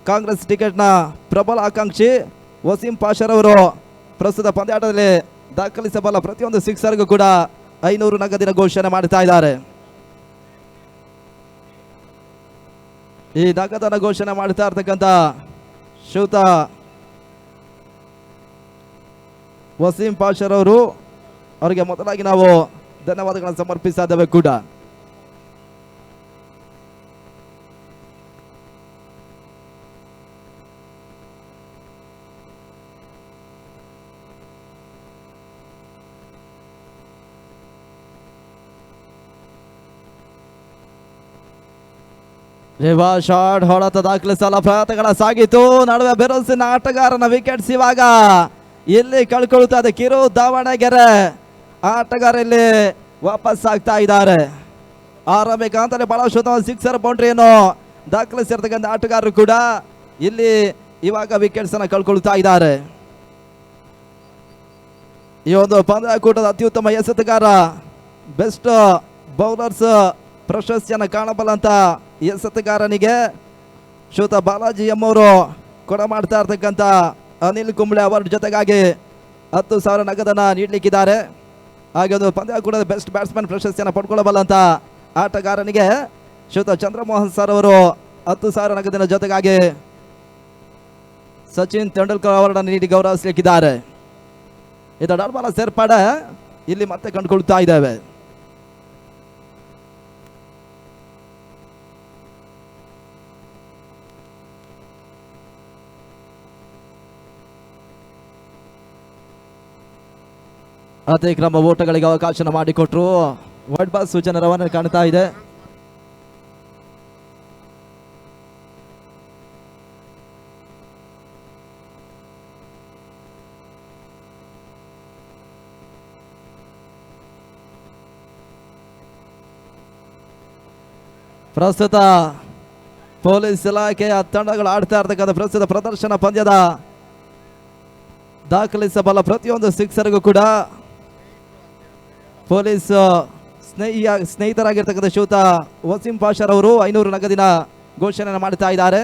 ಕಾಂಗ್ರೆಸ್ ಟಿಕೆಟ್ನ ಪ್ರಬಲ ಆಕಾಂಕ್ಷಿ ವಸೀಂ ಪಾಷರವರು ಪ್ರಸ್ತುತ ಪಂದ್ಯಾಟದಲ್ಲಿ ದಾಖಲಿಸಬಲ್ಲ ಪ್ರತಿಯೊಂದು 6ರ್ಗೂ ಕೂಡ 500 ನಗದಿನ ಘೋಷಣೆ ಮಾಡ್ತಾ ಇದ್ದಾರೆ. ಈ ನಗದನ್ನು ಘೋಷಣೆ ಮಾಡ್ತಾ ಇರ್ತಕ್ಕಂಥ ಶ್ರೀಯುತ ವಸೀಂ ಪಾಷರವರು, ಅವರಿಗೆ ಮೊದಲಾಗಿ ನಾವು ಧನ್ಯವಾದಗಳನ್ನು ಸಮರ್ಪಿಸ್ತಾ ಇದ್ದೇವೆ ಕೂಡ. ಶಾಟ್ ಹೊಡೆತ ದಾಖಲಿಸಲು ಪ್ರಯತ್ನಗಳ ಸಾಗಿತು. ನಡುವೆ ಬೆರೋಸಿನ ಆಟಗಾರನ ವಿಕೆಟ್ಸ್ ಇವಾಗ ಇಲ್ಲಿ ಕಳ್ಕೊಳ್ತಾ ಕಿರು ದಾವಣಗೆರೆ ಆಟಗಾರ ಇಲ್ಲಿ ವಾಪಸ್ ಆಗ್ತಾ ಇದ್ದಾರೆ. ಆರಂಭಿಕ ಬಹಳ ಶುದ್ಧವಾದ ಸಿಕ್ಸರ್ ಬೌಂಡ್ರಿಯನ್ನು ದಾಖಲಿಸಿರ್ತಕ್ಕಂಥ ಆಟಗಾರರು ಕೂಡ ಇಲ್ಲಿ ಇವಾಗ ವಿಕೆಟ್ಸ್ ಅನ್ನು ಕಳ್ಕೊಳ್ತಾ ಇದ್ದಾರೆ. ಈ ಒಂದು ಪಂದ್ಯಾಕೂಟದ ಅತ್ಯುತ್ತಮ ಎಸೆತಗಾರ, ಬೆಸ್ಟ್ ಬೌಲರ್ಸ್ ಪ್ರಶಸ್ತಿಯನ್ನು ಕಾಣಬಲ್ಲಂತ ಎಸೆತಗಾರನಿಗೆ ಶ್ರೀಯುತ ಬಾಲಾಜಿ ಎಂ ಅವರು ಕೊಡ ಮಾಡ್ತಾ ಇರ್ತಕ್ಕಂಥ ಅನಿಲ್ ಕುಂಬ್ಳೆ ಅವಾರ್ಡ್ ಜೊತೆಗಾಗಿ 10,000 ನಗದನ್ನು ನೀಡಲಿಕ್ಕಿದ್ದಾರೆ. ಹಾಗೆ ಒಂದು ಪಂದ್ಯಾಕೂಟದ ಬೆಸ್ಟ್ ಬ್ಯಾಟ್ಸ್ಮನ್ ಪ್ರಶಸ್ತಿಯನ್ನು ಪಡ್ಕೊಳ್ಳಬಲ್ಲಂತ ಆಟಗಾರನಿಗೆ ಶ್ರೀಯುತ ಚಂದ್ರಮೋಹನ್ ಸರ್ ಅವರು 10,000 ನಗದಿನ ಜೊತೆಗಾಗಿ ಸಚಿನ್ ತೆಂಡೂಲ್ಕರ್ ಅವಾರ್ಡ್ ನೀಡಿ ಗೌರವಿಸಲಿಕ್ಕಿದ್ದಾರೆ. ಇದು ಡಾಲ್ಬಾಲ ಸೇರ್ಪಡೆ ಇಲ್ಲಿ ಮತ್ತೆ ಕಂಡುಕೊಳ್ತಾ ಇದ್ದೇವೆ. ಅತಿಕ್ರಮ ಓಟಗಳಿಗೆ ಅವಕಾಶ ಮಾಡಿಕೊಟ್ರು. ವೈಡ್ ಬಾಲ್ ಸೂಚನೆ ರವಾನೆ ಕಾಣ್ತಾ ಇದೆ. ಪ್ರಸ್ತುತ ಪೊಲೀಸ್ ಇಲಾಖೆಯ ತಂಡಗಳು ಆಡ್ತಾ ಇರ್ತಕ್ಕಂಥ ಪ್ರಸ್ತುತ ಪ್ರದರ್ಶನ ಪಂದ್ಯದ ದಾಖಲಿಸಬಲ್ಲ ಪ್ರತಿಯೊಂದು ಸಿಕ್ಸರ್ಗೂ ಕೂಡ ಪೊಲೀಸ್ ಸ್ನೇಹಿತರಾಗಿರ್ತಕ್ಕಂಥ ಶ್ರೀಯುತ ವಸೀಂ ಪಾಷರ್ ಅವರು 500 ನಗದಿನ ಘೋಷಣೆಯನ್ನು ಮಾಡ್ತಾ ಇದ್ದಾರೆ.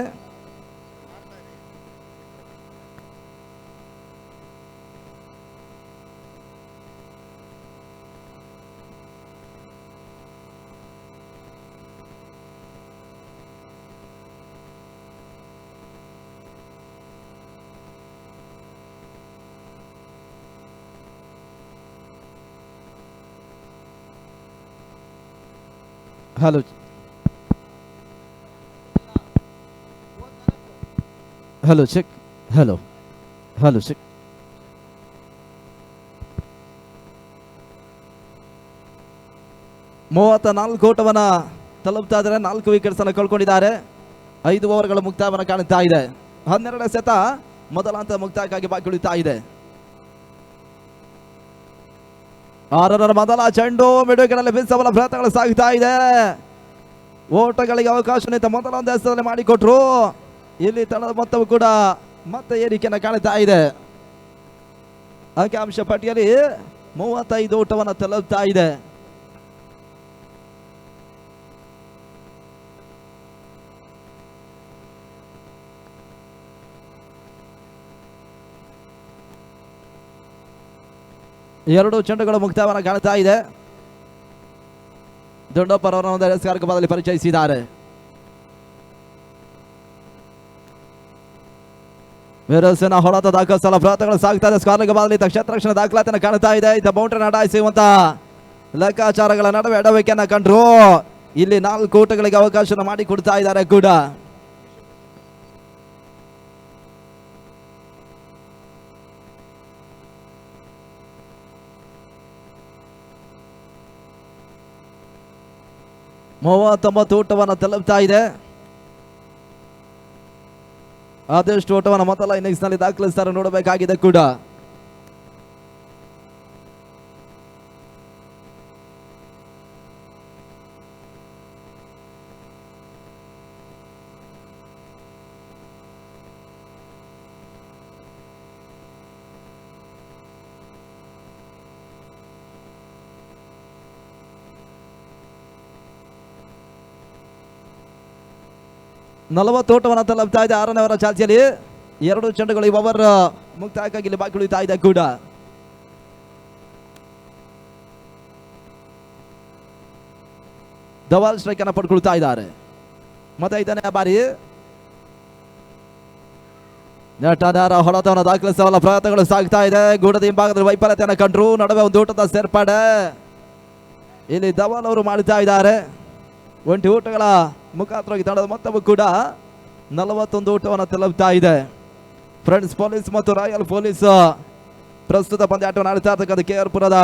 Hello hello check hello hello check. ಮೂವತ್ತ 4 ಓಟವನ್ನ ತಲುಪ್ತಾ ಇದ್ದಾರೆ. 4 ವಿಕೆಟ್ಸ್ ಅನ್ನು ಕಳ್ಕೊಂಡಿದ್ದಾರೆ. 5 ಓವರ್ಗಳ ಮುಕ್ತಾಯವನ್ನು ಕಾಣುತ್ತಾ ಇದೆ. 12 ಸೆತ ಮೊದಲ ಹಂತದ ಮುಕ್ತಾಯಕ್ಕಾಗಿ ಬಾಕಿ ಉಳಿತಾ ಇದೆ. 6 ರನ್ ಮೊದಲ ಚೆಂಡು ಮಿಡುಕಿನಲ್ಲಿ ಬೀಸಬಲ್ಲ ಪ್ರಯತ್ನಗಳು ಸಾಗುತ್ತಾ ಇದೆ. ಓಟಗಳಿಗೆ ಅವಕಾಶ ನಿಂತ ಮೊದಲ ಒಂದು ಎಸೆತದಲ್ಲಿ ಮಾಡಿಕೊಟ್ರು. ಇಲ್ಲಿ ತಂಡದ ಮೊತ್ತವು ಕೂಡ ಮತ್ತೆ ಏರಿಕೆಯನ್ನು ಕಾಣುತ್ತಾ ಇದೆ. ಅಂಕಿಅಂಶ ಪಟ್ಟಿಯಲ್ಲಿ 35 ಓಟವನ್ನು ತಲುಪ್ತಾ ಇದೆ. ಎರಡು ಚೆಂಡುಗಳು ಮುಕ್ತಾಯವನ್ನು ಕಾಣ್ತಾ ಇದೆ. ದೊಡ್ಡಪ್ಪರವರ ಒಂದು ಎಸ್ಕಾರ್ ಕಬಾದಲ್ಲಿ ಪರಿಚಯಿಸಿದ್ದಾರೆ. ವಿರೋಸನ ಹೊಡೆತ ದಾಖಲಿಸಲು ಪ್ರಯತ್ನಗಳು ಸಾಗ್ತಾ ಇದೆ. ಸ್ಕಾರ್ ಕಬಾದಲ್ಲಿ ಕ್ಷೇತ್ರರಕ್ಷಣೆ ದಾಖಲಾತಿಯನ್ನು ಕಾಣ್ತಾ ಇದೆ. ಇದ್ದ ಬೌಂಡ್ರಿ ಅಡಾಯಿಸುವಂತ ಲೆಕ್ಕಾಚಾರಗಳ ನಡುವೆ ಎಡವಿಕೆಯನ್ನು ಕಂಡ್ರು. ಇಲ್ಲಿ 4 ಓಟಗಳಿಗೆ ಅವಕಾಶ ಮಾಡಿ ಕೊಡ್ತಾ ಇದ್ದಾರೆ ಕೂಡ. ಮೂವತ್ತೊಂಬತ್ತು ಓಟವನ್ನು ತಲುಪ್ತಾ ಇದೆ. ಆದಷ್ಟು ಓಟವನ್ನು ಮೊದಲ ಇನ್ನಿಂಗ್ಸ್ ನಲ್ಲಿ ದಾಖಲಿಸ್ತಾರೆ ನೋಡಬೇಕಾಗಿದೆ ಕೂಡ. ನಲವತ್ತು ಓಟವನ್ನು ತಲುಪ್ತಾ ಇದೆ 6ನೇ ಓವರ್ ಚಾಲ್ತಿಯಲ್ಲಿ. 2 ಚೆಂಡುಗಳು ಈ ಓವರ್ ಮುಕ್ತಾಯಕ್ಕಾಗಿ ಇಲ್ಲಿ ಬಾಕಿ ಉಳಿತಾ ಇದೆ ಕೂಡ. ಡಬಲ್ ಸ್ಟ್ರೈಕ್ ಅನ್ನು ಪಡ್ಕೊಳ್ತಾ ಇದ್ದಾರೆ. ಮತ್ತೆ 5ನೇ ಬಾರಿ ನೆಟ್ಟದಾರ ಹೊಡೆತವನ್ನು ದಾಖಲಿಸುವ ಪ್ರಯತ್ನಗಳು ಸಾಗ್ತಾ ಇದೆ. ಗೂಡದ ಹಿಂಭಾಗದಲ್ಲಿ ವೈಫಲ್ಯತೆಯನ್ನು ಕಂಡ್ರು. ನಡುವೆ ಒಂದು ಊಟದ ಸೇರ್ಪಡೆ ಇಲ್ಲಿ ಧವಲ್ ಅವರು ಮಾಡ್ತಾ ಇದ್ದಾರೆ. ಒಂಟಿ ಊಟಗಳ ಮುಖಾಂತರವಾಗಿ ತಂಡದ ಮೊತ್ತವು ಕೂಡ 41 ಊಟವನ್ನು ತಲುಪ್ತಾ ಇದೆ. ಫ್ರೆಂಡ್ಸ್ ಪೊಲೀಸ್ ಮತ್ತು ರಾಯಲ್ ಪೊಲೀಸ್ ಪ್ರಸ್ತುತ ಪಂದ್ಯಾಟವನ್ನು ಆಡ್ತಾ ಇರ್ತಕ್ಕಂಥ KR ಪುರದ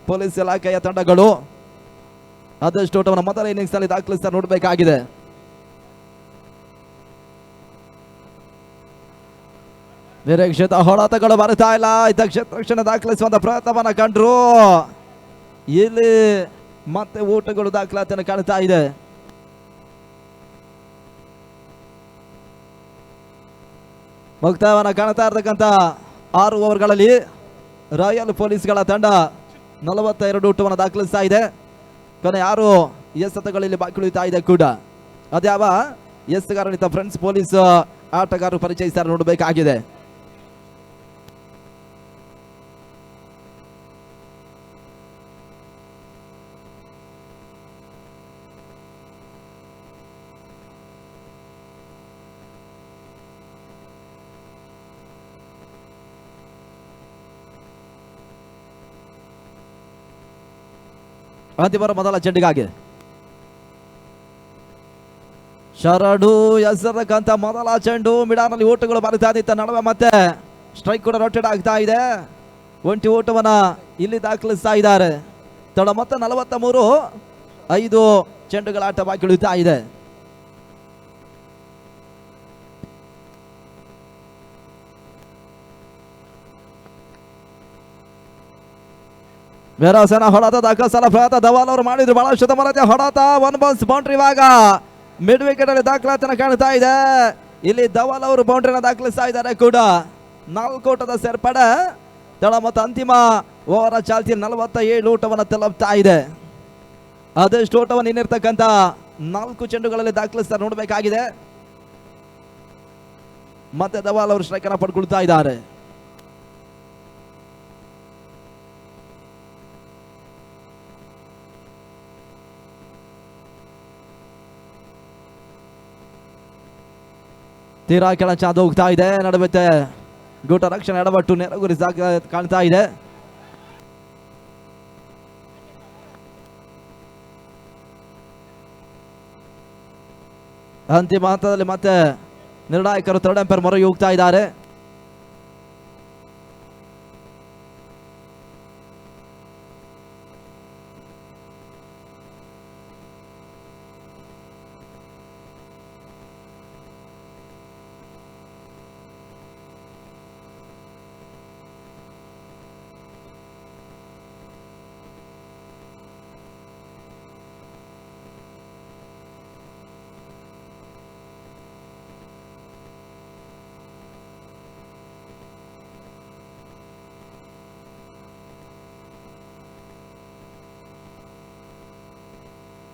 ಪೊಲೀಸ್ ಇಲಾಖೆಯ ತಂಡಗಳು ಆದಷ್ಟು ಊಟವನ್ನು ಮೊದಲ ಇನ್ನಿಂಗ್ಸ್ ನಲ್ಲಿ ದಾಖಲಿಸ್ತಾ ನೋಡಬೇಕಾಗಿದೆ. ನಿರೀಕ್ಷಿತ ಹೊಡೆತಗಳು ಬರ್ತಾ ಇಲ್ಲ. ತಕ್ಷಣ ದಾಖಲಿಸುವಂತ ಪ್ರಯತ್ನವನ್ನ ಕಂಡ್ರು. ಇಲ್ಲಿ ಮತ್ತೆ ಊಟಗಳು ದಾಖಲಾತಿಯನ್ನು ಕಾಣ್ತಾ ಇದೆ. ಮುಕ್ತಾಯವನ್ನು ಕಾಣ್ತಾ ಇರ್ತಕ್ಕಂಥ 6 ಓವರ್ಗಳಲ್ಲಿ ರಾಯಲ್ ಪೊಲೀಸ್ಗಳ ತಂಡ 42 ಊಟವನ್ನು ದಾಖಲಿಸ್ತಾ ಇದೆ. ಕೊನೆ 6 ಎಸೆತಗಳಲ್ಲಿ ಬಾಕಿ ಉಳಿತಾ ಇದೆ ಕೂಡ. ಅದ್ಯಾವ ಎಸ್ಗಾರನಿತ ಫ್ರೆಂಡ್ಸ್ ಪೊಲೀಸ್ ಆಟಗಾರರು ಪರಿಚಯಿಸ್ತಾರೆ ನೋಡಬೇಕಾಗಿದೆ. ಅಂತಿಮ ಮೊದಲ ಚೆಂಡಿಗಾಗಿ ಶರಣು ಎಸರಕ್ಕಂತ ಮೊದಲ ಚೆಂಡು ಮಿಡಾನಲ್ಲಿ ಓಟಗಳು ಬರುತ್ತಾ ಇದ್ದ ನಡುವೆ ಮತ್ತೆ ಸ್ಟ್ರೈಕ್ ಕೂಡ ರೊಟೇಟ್ ಆಗ್ತಾ ಇದೆ. ಒಂಟಿ ಓಟವನ್ನ ಇಲ್ಲಿ ದಾಖಲಿಸ್ತಾ ಇದ್ದಾರೆ. ತಡ ಮತ್ತೆ 43 5 ಚೆಂಡುಗಳ ಆಟ ಬಾಕಿ ಉಳಿತಾ ಇದೆ. ವೆರಾಸನ ಹೊಡೆತ ದಾಖಲಿಸಲ ಪ್ರಯತ್ನ ಧವಲ್ ಅವರು ಮಾಡಿದ್ರು. ಬಹಳ ಶತಮಾನತೆ ಹೊಡೆತ 1 ಬೌನ್ಸ್ ಬೌಂಡ್ರಿ. ಇವಾಗ ಮಿಡ್ ವಿಕೆಟ್ ಅಲ್ಲಿ ದಾಖಲಾತಿಯನ್ನು ಕಾಣ್ತಾ ಇದೆ. ಇಲ್ಲಿ ಧವಲ್ ಅವರು ಬೌಂಡ್ರಿನ ದಾಖಲಿಸ್ತಾ ಇದ್ದಾರೆ ಕೂಡ. 4 ಓಟದ ಸೇರ್ಪಡೆ. ತಳ ಮತ್ತು ಅಂತಿಮ ಓವರ ಚಾಲ್ತಿ 47 ಊಟವನ್ನು ತಲುಪ್ತಾ ಇದೆ. ಅದೆಷ್ಟು ಓಟವನ್ನು ಇನ್ನಿರ್ತಕ್ಕಂಥ 4 ಚೆಂಡುಗಳಲ್ಲಿ ದಾಖಲಿಸ್ತಾ ನೋಡಬೇಕಾಗಿದೆ. ಮತ್ತೆ ಧವಲ್ ಅವರು ಸ್ಟ್ರೈಕ್ ಅನ್ನು ಪಡ್ಕೊಳ್ತಾ ಇದ್ದಾರೆ. ತೀರಾ ಕೆಳ ಚಾದ ಹೋಗ್ತಾ ಇದೆ. ನಡುವೆ ಗೂಟ ರಕ್ಷಣೆ ಎಡಬಟ್ಟು ನೆರಗುರಿ ಕಾಣ್ತಾ ಇದೆ. ಅಂತಿಮ ಹಂತದಲ್ಲಿ ಮತ್ತೆ ನಿರ್ಣಾಯಕರು 3rd ಅಂಪೈರ್ ಮೊರೆ ಹೋಗ್ತಾ ಇದ್ದಾರೆ.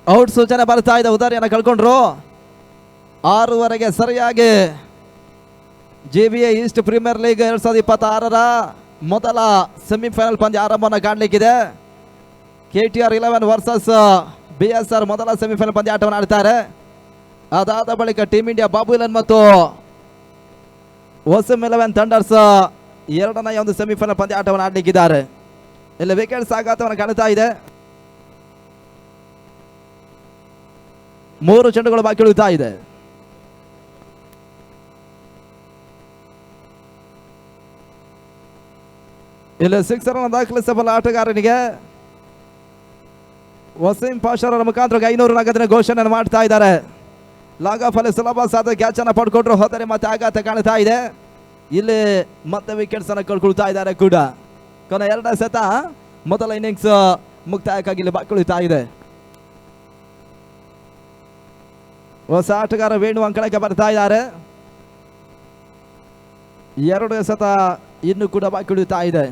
ಔಟ್ ಸೂಚನೆ ಬರ್ತಾ ಇದೆ. ಉದಾರಿಯನ್ನು ಕಳ್ಕೊಂಡ್ರು. 6ವರೆಗೆ ಸರಿಯಾಗಿ JBA ಈಸ್ಟ್ ಪ್ರೀಮಿಯರ್ ಲೀಗ್ 2026ರ ಮೊದಲ ಸೆಮಿಫೈನಲ್ ಪಂದ್ಯ ಆರಂಭವನ್ನು ಕಾಣಲಿಕ್ಕಿದೆ. KTR 11 ವರ್ಸಸ್ BSR ಮೊದಲ ಸೆಮಿಫೈನಲ್ ಪಂದ್ಯ ಆಟವನ್ನು ಆಡ್ತಾರೆ. ಅದಾದ ಬಳಿಕ ಟೀಮ್ ಇಂಡಿಯಾ ಬಾಬುಲನ್ ಮತ್ತು OSM 11 ಥಂಡರ್ಸ್ 2ನೇ ಒಂದು ಸೆಮಿಫೈನಲ್ ಪಂದ್ಯ ಆಟವನ್ನು ಆಡಲಿಕ್ಕಿದ್ದಾರೆ. ಇಲ್ಲಿ ವಿಕೆಟ್ ಸಾಗಾಟವನ್ನು ಕಾಣ್ತಾ ಇದೆ. 3 ಚೆಂಡುಗಳು ಬಾಕಿ ಉಳಿತಾ ಇದೆ. ಇಲ್ಲಿ 6 ರನ್ ದಾಖಲಿಸಬಲ್ಲ ಆಟಗಾರನಿಗೆ ವಸೀಂ ಪಾಷಾರರ ಮುಖಾಂತರ 500 ನಗದಿನ ಘೋಷಣೆ ಮಾಡ್ತಾ ಇದ್ದಾರೆ. ಲಾಗ್ ಆಫ್ ಅಲ್ಲಿ ಸುಲಭ ಸಾಧ ಕ್ಯಾಚ್ ಅನ್ನು ಪಡ್ಕೊಂಡ್ರು. ಹೋದರೆ ಮತ್ತೆ ಆಘಾತ ಕಾಣ್ತಾ ಇದೆ. ಇಲ್ಲಿ ಮತ್ತೆ ವಿಕೆಟ್ಸ್ ಅನ್ನು ಕಳ್ಕೊಳ್ತಾ ಇದ್ದಾರೆ ಕೂಡ. ಕೊನೆ 2ನೇ ಸೆತ ಮೊದಲ ಇನ್ನಿಂಗ್ಸ್ ಮುಕ್ತಾಯಕ್ಕಾಗಿ ಇಲ್ಲಿ ಬಾಕಿ ಉಳಿತಾ ಇದೆ. ಹೊಸ ಆಟಗಾರ ವೇಣು ಅಂಕಣಕ್ಕೆ ಬರ್ತಾ ಇದ್ದಾರೆ. 2 ಎಸೆತ ಇನ್ನು ಕೂಡ ಬಾಕಿ ಉಳಿತಾ ಇದೆ.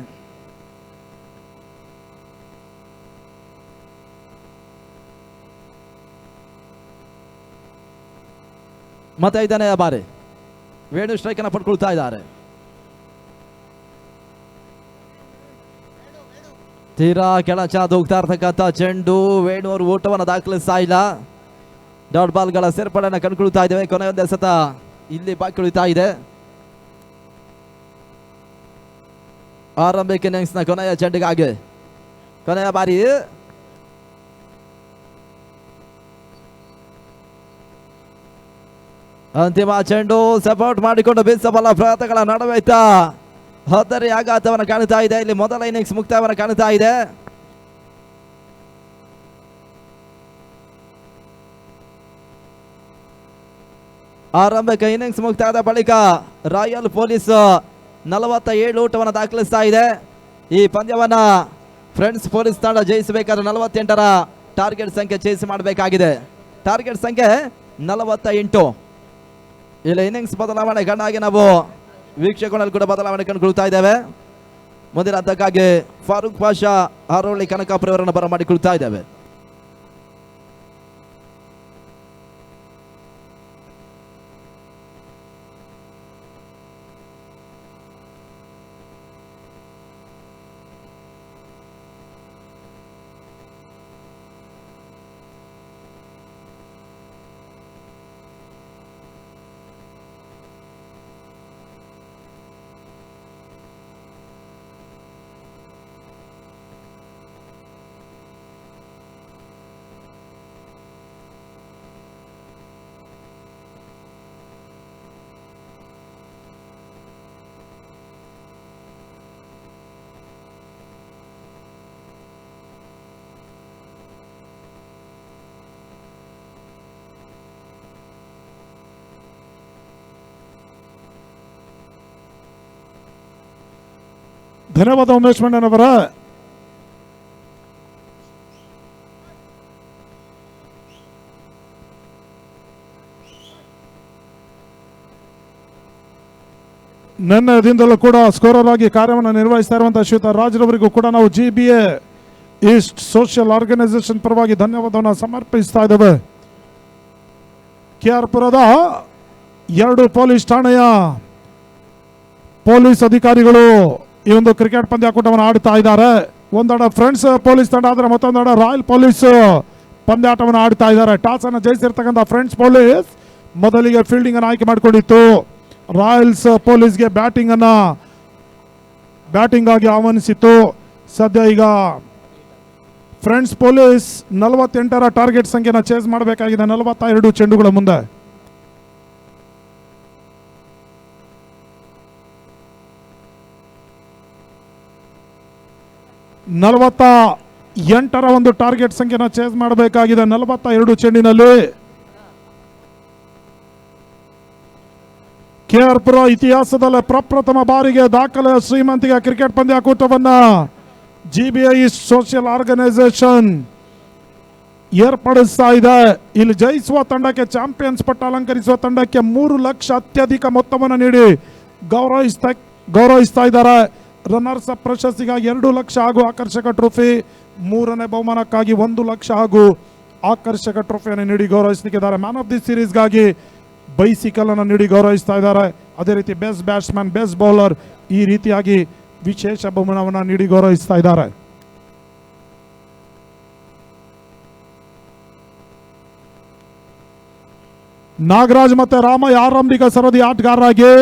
ಮತ್ತೆ 5ನೇ ಬಾರಿ ವೇಣು ಸ್ಟ್ರೈಕ್ ಅನ್ನು ಪಡ್ಕೊಳ್ತಾ ಇದ್ದಾರೆ. ತೀರಾ ಕೆಳ ಚಾದ ಹೋಗ್ತಾ ಇರ್ತಕ್ಕಂಥ ಚೆಂಡು. ವೇಣು ಅವರು ಓಟವನ್ನು ದಾಖಲಿಸ್ತಾ ಇಲ್ಲ. ಡಾಟ್ ಬಾಲ್ಗಳ ಸೇರ್ಪಡೆಯನ್ನು ಕಂಡುಕೊಳ್ತಾ ಇದ್ದೇವೆ. ಕೊನೆಯೊಂದು ಎಸೆತ ಇಲ್ಲಿ ಬಾಕಿ ಉಳಿತಾ ಇದೆ. ಆರಂಭಿಕ ಇನ್ನಿಂಗ್ಸ್ನ ಕೊನೆಯ ಚೆಂಡಿಗಾಗಿ ಕೊನೆಯ ಬಾರಿ ಅಂತಿಮ ಚೆಂಡು ಸಪೋರ್ಟ್ ಮಾಡಿಕೊಂಡು ಬೀಸಬಲ್ಲ ಪ್ರಯತ್ನಗಳ ನಡುವೆ ಹತ್ತರಿ ಆಘಾತವನ್ನು ಕಾಣ್ತಾ ಇದೆ. ಇಲ್ಲಿ ಮೊದಲ ಇನ್ನಿಂಗ್ಸ್ ಮುಕ್ತಾಯವನ್ನು ಕಾಣ್ತಾ ಇದೆ. ಆರಂಭಿಕ ಇನ್ನಿಂಗ್ಸ್ ಮುಕ್ತಾಯದ ಬಳಿಕ ರಾಯಲ್ ಪೊಲೀಸ್ 47 ಓಟವನ್ನು ದಾಖಲಿಸ್ತಾ ಇದೆ. ಈ ಪಂದ್ಯವನ್ನ ಫ್ರೆಂಡ್ಸ್ ಪೊಲೀಸ್ ತಂಡ ಜಯಿಸಬೇಕಾದ್ರೆ 48ರ ಟಾರ್ಗೆಟ್ ಸಂಖ್ಯೆ ಚೇಸ್ ಮಾಡಬೇಕಾಗಿದೆ. ಟಾರ್ಗೆಟ್ ಸಂಖ್ಯೆ 48. ಇಲ್ಲಿ ಇನ್ನಿಂಗ್ಸ್ ಬದಲಾವಣೆ ಗಣ್ಣಾಗಿ ನಾವು ವೀಕ್ಷಕರಲ್ಲಿ ಕೂಡ ಬದಲಾವಣೆ ಕಂಡುಕೊಳ್ತಾ ಇದ್ದೇವೆ. ಮುಂದಿನ ಹಂತಕ್ಕಾಗಿ ಫಾರೂಕ್ ಪಾಷಾ ಹಾರೋಳಿ ಕನಕಾಪುರ ಅವರನ್ನು ಬರಮಾಡಿಕೊಳ್ತಾ ಇದ್ದೇವೆ. ಧನ್ಯವಾದ ಉಮೇಶ್ ಮಣ್ಣನವರ. ನಿನ್ನೆ ದಿನದಲ್ಲೂ ಕೂಡ ಸ್ಕೋರರ್ ಆಗಿ ಕಾರ್ಯವನ್ನು ನಿರ್ವಹಿಸ್ತಾ ಇರುವಂತಹ ಶ್ರೀಯುತ ರಾಜ್ರವರಿಗೂ ಕೂಡ ನಾವು GBA ಈಸ್ಟ್ ಸೋಷಿಯಲ್ ಆರ್ಗನೈಸೇಷನ್ ಪರವಾಗಿ ಧನ್ಯವಾದವನ್ನು ಸಮರ್ಪಿಸ್ತಾ ಇದ್ದೇವೆ. KR ಪುರದ 2 ಪೊಲೀಸ್ ಠಾಣೆಯ ಪೊಲೀಸ್ ಅಧಿಕಾರಿಗಳು ಈ ಒಂದು ಕ್ರಿಕೆಟ್ ಪಂದ್ಯಾಟವನ್ನು ಆಡ್ತಾ ಇದ್ದಾರೆ. ಒಂದೆಡೆ ಫ್ರೆಂಡ್ಸ್ ಪೊಲೀಸ್ ತಂಡ ಆದರೆ ಮತ್ತೊಂದೆಡೆ ರಾಯಲ್ ಪೊಲೀಸ್ ಪಂದ್ಯಾಟವನ್ನು ಆಡ್ತಾ ಇದ್ದಾರೆ. ಟಾಸ್ ಅನ್ನು ಜಯಿಸಿರ್ತಕ್ಕಂಥ ಫ್ರೆಂಡ್ಸ್ ಪೊಲೀಸ್ ಮೊದಲಿಗೆ ಫೀಲ್ಡಿಂಗ್ ಅನ್ನು ಆಯ್ಕೆ ಮಾಡಿಕೊಂಡಿತ್ತು. ರಾಯಲ್ಸ್ ಪೊಲೀಸ್ಗೆ ಬ್ಯಾಟಿಂಗ್ ಆಗಿ ಆಹ್ವಾನಿಸಿತ್ತು. ಸದ್ಯ ಈಗ ಫ್ರೆಂಡ್ಸ್ ಪೊಲೀಸ್ 48ರ ಟಾರ್ಗೆಟ್ ಸಂಖ್ಯೆನ ಚೇಸ್ ಮಾಡಬೇಕಾಗಿದೆ 42 ಚೆಂಡುಗಳ ಮುಂದೆ. ನಲವತ್ತ 8ರ ಒಂದು ಟಾರ್ಗೆಟ್ ಸಂಖ್ಯೆನ ಚೇಸ್ ಮಾಡಬೇಕಾಗಿದೆ 42 ಚೆಂಡಿನಲ್ಲಿ. KR ಪುರ ಇತಿಹಾಸದಲ್ಲೇ ಪ್ರಪ್ರಥಮ ಬಾರಿಗೆ ದಾಖಲೆ ಶ್ರೀಮಂತಿಗೆ ಕ್ರಿಕೆಟ್ ಪಂದ್ಯಾಕೂಟವನ್ನ GBA ಸೋಷಿಯಲ್ ಆರ್ಗನೈಸೇಷನ್ ಏರ್ಪಡಿಸ್ತಾ ಇದೆ. ಇಲ್ಲಿ ಜಯಿಸುವ ತಂಡಕ್ಕೆ ಚಾಂಪಿಯನ್ಸ್ ಪಟ್ಟ ಅಲಂಕರಿಸುವ ತಂಡಕ್ಕೆ 3 ಲಕ್ಷ ಅತ್ಯಧಿಕ ಮೊತ್ತವನ್ನು ನೀಡಿ ಗೌರವಿಸ್ತಾ ಇದ್ದಾರೆ. ರನ್ನರ್ಸ್ ಅಪ್ ಪ್ರಶಸ್ತಿಗಾಗಿ 2 ಲಕ್ಷ ಹಾಗೂ ಆಕರ್ಷಕ ಟ್ರೋಫಿ, 3ನೇ ಬಹುಮಾನಕ್ಕಾಗಿ 1 ಲಕ್ಷ ಹಾಗೂ ಆಕರ್ಷಕ ಟ್ರೋಫಿಯನ್ನು ನೀಡಿ ಗೌರವಿಸಲಿಕ್ಕಿದ್ದಾರೆ. ಮ್ಯಾನ್ ಆಫ್ ದಿ ಸೀರೀಸ್ಗಾಗಿ ಬೈಸಿಕಲ್ ಅನ್ನು ನೀಡಿ ಗೌರವಿಸ್ತಾ ಇದ್ದಾರೆ. ಅದೇ ರೀತಿ ಬೆಸ್ಟ್ ಬ್ಯಾಟ್ಸ್ಮನ್, ಬೆಸ್ಟ್ ಬೌಲರ್ ಈ ರೀತಿಯಾಗಿ ವಿಶೇಷ ಬಹುಮಾನವನ್ನು ನೀಡಿ ಗೌರವಿಸ್ತಾ ಇದ್ದಾರೆ. ನಾಗರಾಜ್ ಮತ್ತೆ ರಾಮಯ್ಯ ಆರಂಭಿಕ ಸರದಿ ಆಟಗಾರರಾಗಿ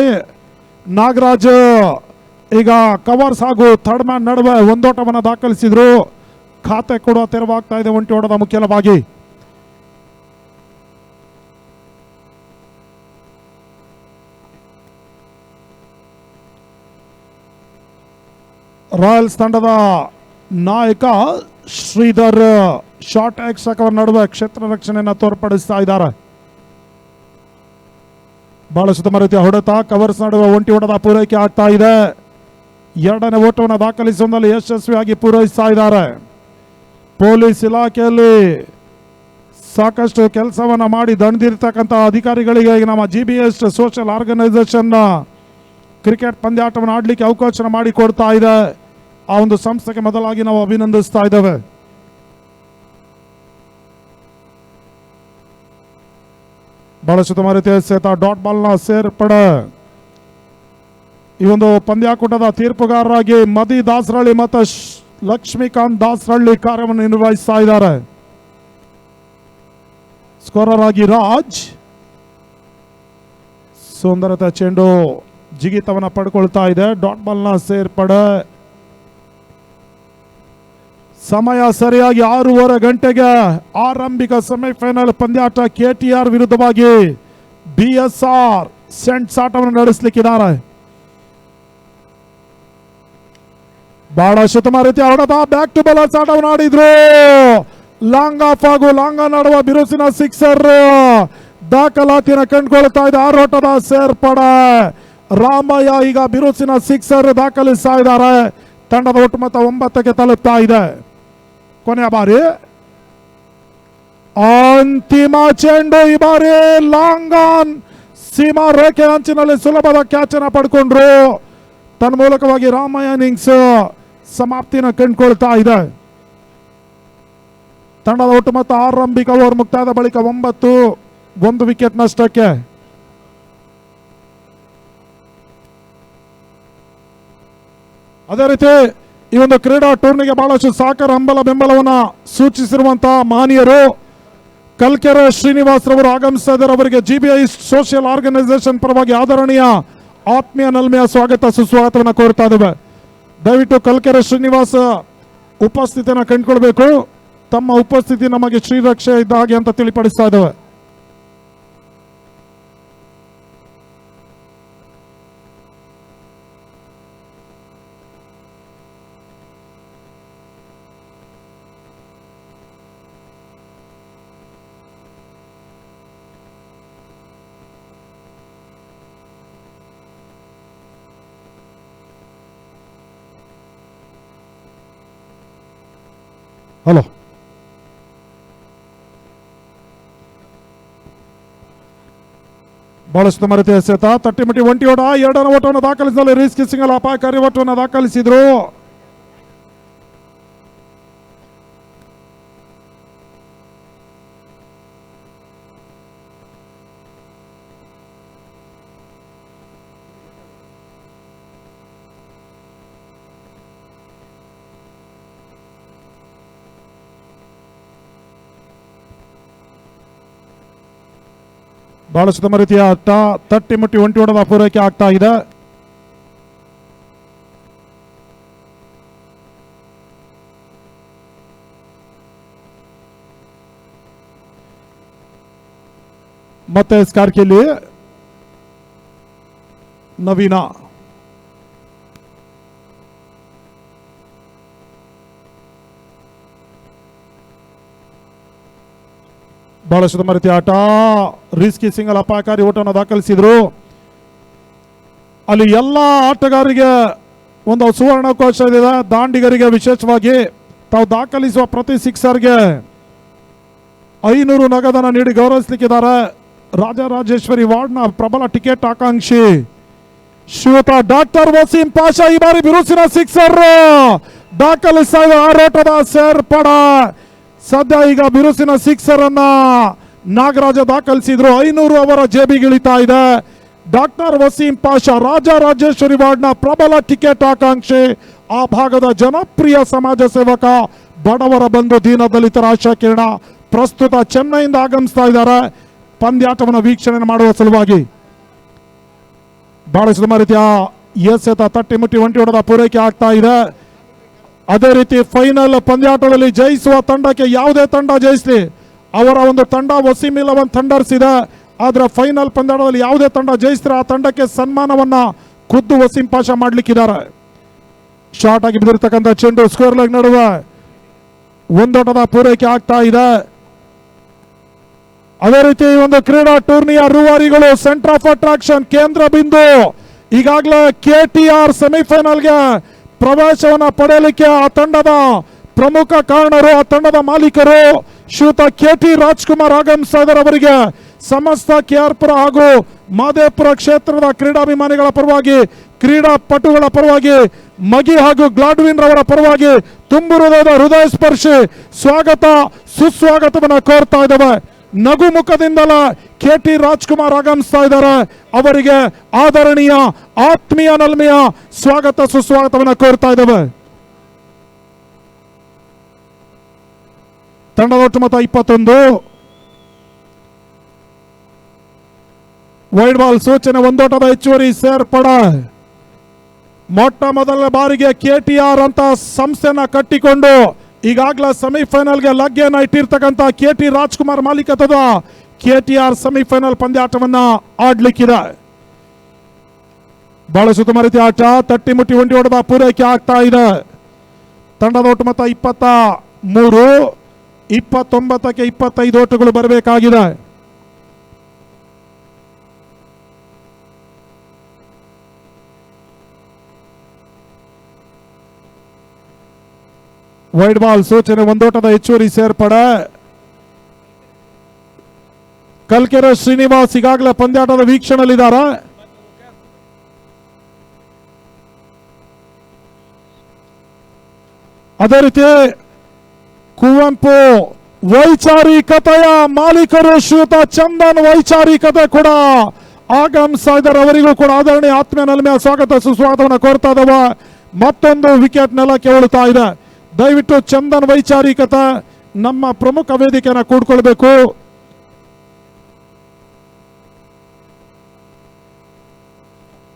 ನಾಗರಾಜ್ ಈಗ ಕವರ್ಸ್ ಹಾಗೂ ಥರ್ಡ್ ಮ್ಯಾನ್ ನಡುವೆ ಒಂದೋಟವನ್ನು ದಾಖಲಿಸಿದ್ರು. ಖಾತೆ ಕೂಡ ತೆರವಾಗ್ತಾ ಇದೆ ಒಂಟಿ ಓಟದ ಮುಖ್ಯವಾಗಿ. ರಾಯಲ್ಸ್ ತಂಡದ ನಾಯಕ ಶ್ರೀಧರ್ ಶಾರ್ಟ್ ಎಕ್ಸ್ಟ್ರಾಕವರ್ ನಡುವೆ ಕ್ಷೇತ್ರ ರಕ್ಷಣೆಯನ್ನು ತೋರ್ಪಡಿಸ್ತಾ ಇದ್ದಾರೆ. ಬಹಳ ಉತ್ತಮ ರೀತಿಯ ಹೊಡೆತ, ಕವರ್ಸ್ ನಡುವೆ ಒಂಟಿ ಓಟದ ಪೂರೈಕೆ ಆಗ್ತಾ ಇದೆ. 2ನೇ ಓಟವನ್ನು ದಾಖಲಿಸುವಲ್ಲಿ ಯಶಸ್ವಿಯಾಗಿ ಪೂರೈಸ್ತಾ ಇದ್ದಾರೆ. ಪೊಲೀಸ್ ಇಲಾಖೆಯಲ್ಲಿ ಸಾಕಷ್ಟು ಕೆಲಸವನ್ನು ಮಾಡಿ ದಣಿದಿರ್ತಕ್ಕಂಥ ಅಧಿಕಾರಿಗಳಿಗೆ ಈಗ ನಮ್ಮ GBA ಸೋಷಿಯಲ್ ಆರ್ಗನೈಸೇಷನ್ ಕ್ರಿಕೆಟ್ ಪಂದ್ಯಾಟವನ್ನು ಆಡಲಿಕ್ಕೆ ಅವಕಾಶ ಮಾಡಿಕೊಡ್ತಾ ಇದೆ. ಆ ಒಂದು ಸಂಸ್ಥೆಗೆ ಮೊದಲಾಗಿ ನಾವು ಅಭಿನಂದಿಸ್ತಾ ಇದ್ದೇವೆ. ಬಹಳ ಉತ್ತಮ ರೀತಿಯ ಡಾಟ್ ಬಾಲ್ನ ಸೇರ್ಪಡೆ. ಈ ಒಂದು ಪಂದ್ಯಾಕೂಟದ ತೀರ್ಪುಗಾರರಾಗಿ ಮದಿ ದಾಸರಳ್ಳಿ ಮತ್ತು ಲಕ್ಷ್ಮೀಕಾಂತ್ ದಾಸರಳ್ಳಿ ಕಾರ್ಯವನ್ನು ನಿರ್ವಹಿಸ್ತಾ ಇದ್ದಾರೆ. ಸ್ಕೋರರ್ ಆಗಿ ರಾಜ್. ಸುಂದರತೆ ಚೆಂಡು ಜಿಗಿತವನ್ನು ಪಡ್ಕೊಳ್ತಾ ಇದೆ. ಡಾಟ್ ಬಾಲ್ನ ಸೇರ್ಪಡೆ ಸಮಯ ಸರಿಯಾಗಿ 6:30 ಗಂಟೆಗೆ ಆರಂಭಿಕ ಸೆಮಿಫೈನಲ್ ಪಂದ್ಯಾಟ KTR ವಿರುದ್ಧವಾಗಿ BSR ಸೆಂಟ್ಸ್ ಆಟವನ್ನು ನಡೆಸಲಿಕ್ಕಿದ್ದಾರೆ. ಬಹಳ ಶತಮ ರೀತಿಯ ಹೊಡೆತ ಬ್ಯಾಕ್ ಟು ಬೌಲರ್ಸ್ ಆಟವನ್ನು ಆಡಿದ್ರು. ಲಾಂಗ್ ಆಫ್ ಹಾಗೂ ಲಾಂಗ್ ನಡುವ ಬಿರುಸಿನ ಸಿಕ್ಸರ್ ದಾಖಲಾತಿನ ಕಂಡುಕೊಳ್ತಾ ಇದೆ. 6 ಓಟದ ಸೇರ್ಪಡೆ. ರಾಮಯ್ಯ ಈಗ ಬಿರುಸಿನ ಸಿಕ್ಸರ್ ದಾಖಲಿಸ್ತಾ ಇದ್ದಾರೆ. ತಂಡದ ಒಟ್ಟು ಮೊತ್ತ 9ಕ್ಕೆ ತಲುಪ್ತಾ ಇದೆ. ಕೊನೆಯ ಬಾರಿ ಅಂತಿಮ ಚೆಂಡು. ಈ ಬಾರಿ ಲಾಂಗ್ ಆನ್ ಸೀಮಾ ರೇಖೆ ಅಂಚಿನಲ್ಲಿ ಸುಲಭದ ಕ್ಯಾಚ್ ಅನ್ನು ಪಡ್ಕೊಂಡ್ರು. ತನ್ಮೂಲಕವಾಗಿ ರಾಮಯ್ಯ ಇನ್ನಿಂಗ್ಸ್ ಸಮಾಪ್ತಿನ ಕಂಡುಕೊಳ್ತಾ ಇದೆ. ತಂಡದ ಒಟ್ಟು ಮೊತ್ತ ಆರಂಭಿಕ ಓವರ್ ಮುಕ್ತಾಯದ ಬಳಿಕ 9, 1 ವಿಕೆಟ್ ನಷ್ಟಕ್ಕೆ. ಅದೇ ರೀತಿ ಈ ಒಂದು ಕ್ರೀಡಾ ಟೂರ್ನಿಗೆ ಬಹಳಷ್ಟು ಸಹಕಾರ ಬೆಂಬಲವನ್ನ ಸೂಚಿಸಿರುವಂತಹ ಮಾನ್ಯರು ಕಲ್ಕೆರೆ ಶ್ರೀನಿವಾಸ್ ರವರು ಆಗಮಿಸ್ತಾ ಇದ್ದಾರೆ. ಅವರಿಗೆ GBI ಸೋಷಿಯಲ್ ಆರ್ಗನೈಸೇಷನ್ ಪರವಾಗಿ ಆದರಣೀಯ ಆತ್ಮೀಯ ನಲ್ಮೆಯ ಸ್ವಾಗತ ಸುಸ್ವಾಗತವನ್ನು ಕೋರ್ತಾ ಇದ್ದೇವೆ. ದಯವಿಟ್ಟು ಕಲ್ಕೆರೆ ಶ್ರೀನಿವಾಸ ಉಪಸ್ಥಿತಿಯನ್ನು ಕಂಡುಕೊಳ್ಬೇಕು. ತಮ್ಮ ಉಪಸ್ಥಿತಿ ನಮಗೆ ಶ್ರೀರಕ್ಷೆ ಇದ್ದ ಹಾಗೆ ಅಂತ ತಿಳಿಪಡಿಸ್ತಾ ಇದ್ದೇವೆ. ಹಲೋ, ಬಹಳಷ್ಟು ಮರೆತ ಎಸೆತ ತಟ್ಟಿಮಟ್ಟಿ ಒಂಟಿ ಓಟ 2ನೇ ಓಟವನ್ನು ದಾಖಲಿಸಿದಲ್ಲಿ ರಿಸ್ಕಿ ಸಿಂಗಲ್ ಅಪಾಯಕಾರಿ ಓಟವನ್ನು ದಾಖಲಿಸಿದ್ರು. ಬಹಳಷ್ಟು ರೀತಿಯ ಆಟ ತಟ್ಟಿಮುಟ್ಟಿ ಒಂಟಿ ಓಟದ ಪೂರೈಕೆ ಆಗ್ತಾ ಇದೆ. ಮತ್ತೆ ಸ್ಕಾರ್ಕಿಲಿ ನವೀನ ಬಹಳಷ್ಟು ರೀತಿಯ ಆಟ ರಿಸ್ಕಿ ಸಿಂಗಲ್ ಅಪಾಯಕಾರಿ ಓಟವನ್ನು ದಾಖಲಿಸಿದ್ರು. ಅಲ್ಲಿ ಎಲ್ಲ ಆಟಗಾರರಿಗೆ ಒಂದು ಸುವರ್ಣಾವಕಾಶ ಇದೆ. ದಾಂಡಿಗರಿಗೆ ವಿಶೇಷವಾಗಿ ತಾವು ದಾಖಲಿಸುವ ಪ್ರತಿ ಸಿಕ್ಸರ್ಗೆ 500 ನಗದನ್ನು ನೀಡಿ ಗೌರವಿಸಲಿಕ್ಕಿದ್ದಾರೆ. ರಾಜರಾಜೇಶ್ವರಿ ವಾರ್ಡ್ನ ಪ್ರಬಲ ಟಿಕೆಟ್ ಆಕಾಂಕ್ಷಿ ಶ್ರೀಯುತ ಡಾಕ್ಟರ್ ವಸೀಂ ಪಾಷಾ ಈ ಬಾರಿ ಬಿರುಸಿನ ಸಿಕ್ಸರ್ ದಾಖಲಿಸ್ತಾ ಇದೆ. 6 ಓಟದ ಸೇರ್ಪಡೆ. ಸದ್ಯ ಈಗ ಬಿರುಸಿನ ಸಿಕ್ಸರ್ ಅನ್ನ ನಾಗರಾಜ ದಾಖಲಿಸಿದ್ರು. 500 ಅವರ ಜೇಬಿಗಿಳಿತಾ ಇದೆ. ಡಾಕ್ಟರ್ ವಸೀಂ ಪಾಷಾ ರಾಜರಾಜೇಶ್ವರಿ ವಾರ್ಡ್ನ ಪ್ರಬಲ ಟಿಕೆಟ್ ಆಕಾಂಕ್ಷಿ, ಆ ಭಾಗದ ಜನಪ್ರಿಯ ಸಮಾಜ ಸೇವಕ, ಬಡವರ ಬಂಧು, ದೀನದಲಿತರ ಆಶಾಕಿರಣ, ಪ್ರಸ್ತುತ ಚೆನ್ನೈಯಿಂದ ಆಗಮಿಸ್ತಾ ಇದ್ದಾರೆ ಪಂದ್ಯಾಟವನ್ನು ವೀಕ್ಷಣೆ ಮಾಡುವ ಸಲುವಾಗಿ. ಬಹಳಷ್ಟು ರೀತಿಯ ಎಸೆತ ತಟ್ಟಿಮುಟ್ಟಿ ಒಂಟಿ ಹೊಡೆದ ಪೂರೈಕೆ ಆಗ್ತಾ ಇದೆ. ಅದೇ ರೀತಿ ಫೈನಲ್ ಪಂದ್ಯಾಟದಲ್ಲಿ ಜಯಿಸುವ ತಂಡಕ್ಕೆ ಯಾವುದೇ ತಂಡ ಜಯಿಸಲಿ, ಅವರ ಒಂದು ತಂಡ ವಸೀಂ 11 ಥಂಡರ್ಸ್ ಇದೆ. ಆದ್ರೆ ಫೈನಲ್ ಪಂದ್ಯಾಟದಲ್ಲಿ ಯಾವುದೇ ತಂಡ ಜಯಿಸಿದ್ರೆ ಆ ತಂಡಕ್ಕೆ ಸನ್ಮಾನವನ್ನ ಖುದ್ದು ವಸೀಂ ಪಾಷಾ ಮಾಡ್ಲಿಕ್ಕಿದ್ದಾರೆ. ಶಾರ್ಟ್ ಆಗಿ ಬಿದ್ದಿರ್ತಕ್ಕಂಥ ಚೆಂಡು ಸ್ಕ್ವೇರ್ ಲೆಗ್ ನಡುವೆ 1 ಓಟದ ಪೂರೈಕೆ ಆಗ್ತಾ ಇದೆ. ಅದೇ ರೀತಿ ಒಂದು ಕ್ರೀಡಾ ಟೂರ್ನಿಯ ರೂವಾರಿಗಳು ಸೆಂಟರ್ ಆಫ್ ಅಟ್ರಾಕ್ಷನ್, ಕೇಂದ್ರ ಬಿಂದು. ಈಗಾಗಲೇ KTR ಸೆಮಿಫೈನಲ್ಗೆ ಪ್ರವೇಶವನ್ನ ಪಡೆಯಲಿಕ್ಕೆ ಆ ತಂಡದ ಪ್ರಮುಖ ಕಾರಣರು, ಆ ತಂಡದ ಮಾಲೀಕರು ಶ್ರೀಯುತ KT ರಾಜ್ಕುಮಾರ್ ಆಗಮಿಸ್ತಾ ಇದ್ದಾರೆ. ಅವರಿಗೆ ಸಮಸ್ತ KR-ಪುರ ಹಾಗೂ ಮಾದೇಪುರ ಕ್ಷೇತ್ರದ ಕ್ರೀಡಾಭಿಮಾನಿಗಳ ಪರವಾಗಿ, ಕ್ರೀಡಾಪಟುಗಳ ಪರವಾಗಿ, ಮಗಿ ಹಾಗೂ ಗ್ಲಾಡ್ವಿನ್ ರವರ ಪರವಾಗಿ ತುಂಬು ಹೃದಯ ಸ್ಪರ್ಶಿ ಸ್ವಾಗತ ಸುಸ್ವಾಗತವನ್ನು ಕೋರ್ತಾ ಇದ್ದೇವೆ. ನಗು ಮುಖದಿಂದಲೇ KT ರಾಜ್ಕುಮಾರ್ ಆಗಮಿಸ್ತಾ ಇದ್ದಾರೆ. ಅವರಿಗೆ ಆದರಣೀಯ ಆತ್ಮೀಯ ನಲ್ಮೆಯ ಸ್ವಾಗತ ಸುಸ್ವಾಗತವನ್ನು ಕೋರ್ತಾ ಇದ್ದೇವೆ. ತಂಡದ ಒಟ್ಟು ಮೊತ್ತ 21. ವೈಡ್ ಬಾಲ್ ಸೂಚನೆ, 1 ಓಟದ ಹೆಚ್ಚುವರಿ ಸೇರ್ಪಡೆ. ಮೊಟ್ಟ ಮೊದಲ ಬಾರಿಗೆ KTR ಅಂತ ಸಂಸ್ಥೆಯನ್ನ ಕಟ್ಟಿಕೊಂಡು ಈಗಾಗಲೇ ಸೆಮಿಫೈನಲ್ಗೆ ಲಗ್ಗೆಯನ್ನ ಇಟ್ಟಿರ್ತಕ್ಕಂಥ KT ರಾಜ್ಕುಮಾರ್ ಮಾಲೀಕತ್ವದ KTR ಸೆಮಿಫೈನಲ್ ಪಂದ್ಯಾಟವನ್ನ ಆಡ್ಲಿಕ್ಕಿದೆ. ಬಹಳ ಸುತ್ತಮ ರೀತಿಯ ಆಟ, ತಟ್ಟಿ ಮುಟ್ಟಿ ಒಂಟಿ ಹೊಡೆದ ಪೂರೈಕೆ ಆಗ್ತಾ ಇದೆ. ತಂಡದ ಒಟ್ಟು ಮೊತ್ತ 23, 29ಕ್ಕೆ 25 ಓಟುಗಳು ಬರಬೇಕಾಗಿದೆ. ವೈಡ್ ಬಾಲ್ ಸೂಚನೆ, ಒಂದೋಟದ ಹೆಚ್ಚುವರಿ ಸೇರ್ಪಡೆ. ಕಲ್ಕೆರೆ ಶ್ರೀನಿವಾಸ್ ಈಗಾಗಲೇ ಪಂದ್ಯಾಟದ ವೀಕ್ಷಣೆಯಲ್ಲಿದ್ದಾರೆ. ಅದೇ ರೀತಿ ಕುವೆಂಪು ವೈಚಾರಿಕತೆಯ ಮಾಲೀಕರು ಶ್ರೀಯುತ ಚಂದನ್ ವೈಚಾರಿಕತೆ ಕೂಡ ಆಗಮಿಸ್ತಾ ಇದ್ದಾರೆ. ಅವರಿಗೂ ಕೂಡ ಆದರಣೀಯ ಆತ್ಮೀಯ ನಲ್ಮೆಯ ಸ್ವಾಗತ ಸುಸ್ವಾಗತವನ್ನು ಕೋರ್ತಾ ಇದ್ದಾವೆ. ಮತ್ತೊಂದು ವಿಕೆಟ್ ನೆಲಕ್ಕೆ ಉಳಿತಾ ಇದೆ. ದಯವಿಟ್ಟು ಚಂದನ್ ವೈಚಾರಿಕತೆ ನಮ್ಮ ಪ್ರಮುಖ ವೇದಿಕೆಯನ್ನು ಕೂಡ್ಕೊಳ್ಬೇಕು.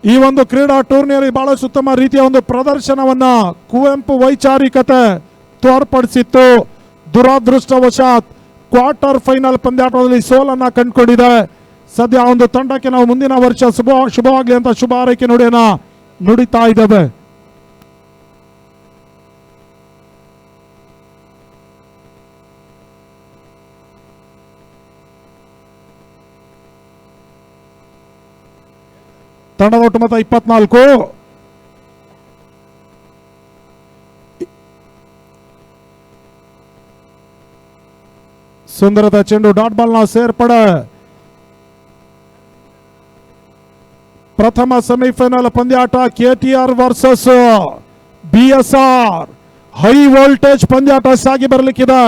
ಈ ಒಂದು ಕ್ರೀಡಾ ಟೂರ್ನಿಯಲ್ಲಿ ಬಹಳಷ್ಟು ಉತ್ತಮ ರೀತಿಯ ಒಂದು ಪ್ರದರ್ಶನವನ್ನ ಕುವೆಂಪು ವೈಚಾರಿಕತೆ ತೋರ್ಪಡಿಸಿತ್ತು. ದುರಾದೃಷ್ಟವಶಾತ್ ಕ್ವಾರ್ಟರ್ ಫೈನಲ್ ಪಂದ್ಯಾಟದಲ್ಲಿ ಸೋಲನ್ನ ಕಂಡುಕೊಂಡಿದೆ. ಸದ್ಯ ಒಂದು ತಂಡಕ್ಕೆ ನಾವು ಮುಂದಿನ ವರ್ಷ ಶುಭವಾಗಲಿ ಅಂತ ಶುಭ ಹಾರೈಕೆ ನುಡಿಯನ್ನ ನುಡಿತಾ ಇದ್ದೇವೆ. ತಂಡದ ಒಟ್ಟು ಮೊತ್ತ 24. ಸುಂದರದ ಚೆಂಡು, ಡಾಟ್ ಬಾಲ್ನ ಸೇರ್ಪಡೆ. ಪ್ರಥಮ ಸೆಮಿಫೈನಲ್ ಪಂದ್ಯಾಟ KTR versus BSR. High voltage ಪಂದ್ಯಾಟ ಸಾಗಿ ಬರಲಿಕ್ಕಿದೆ.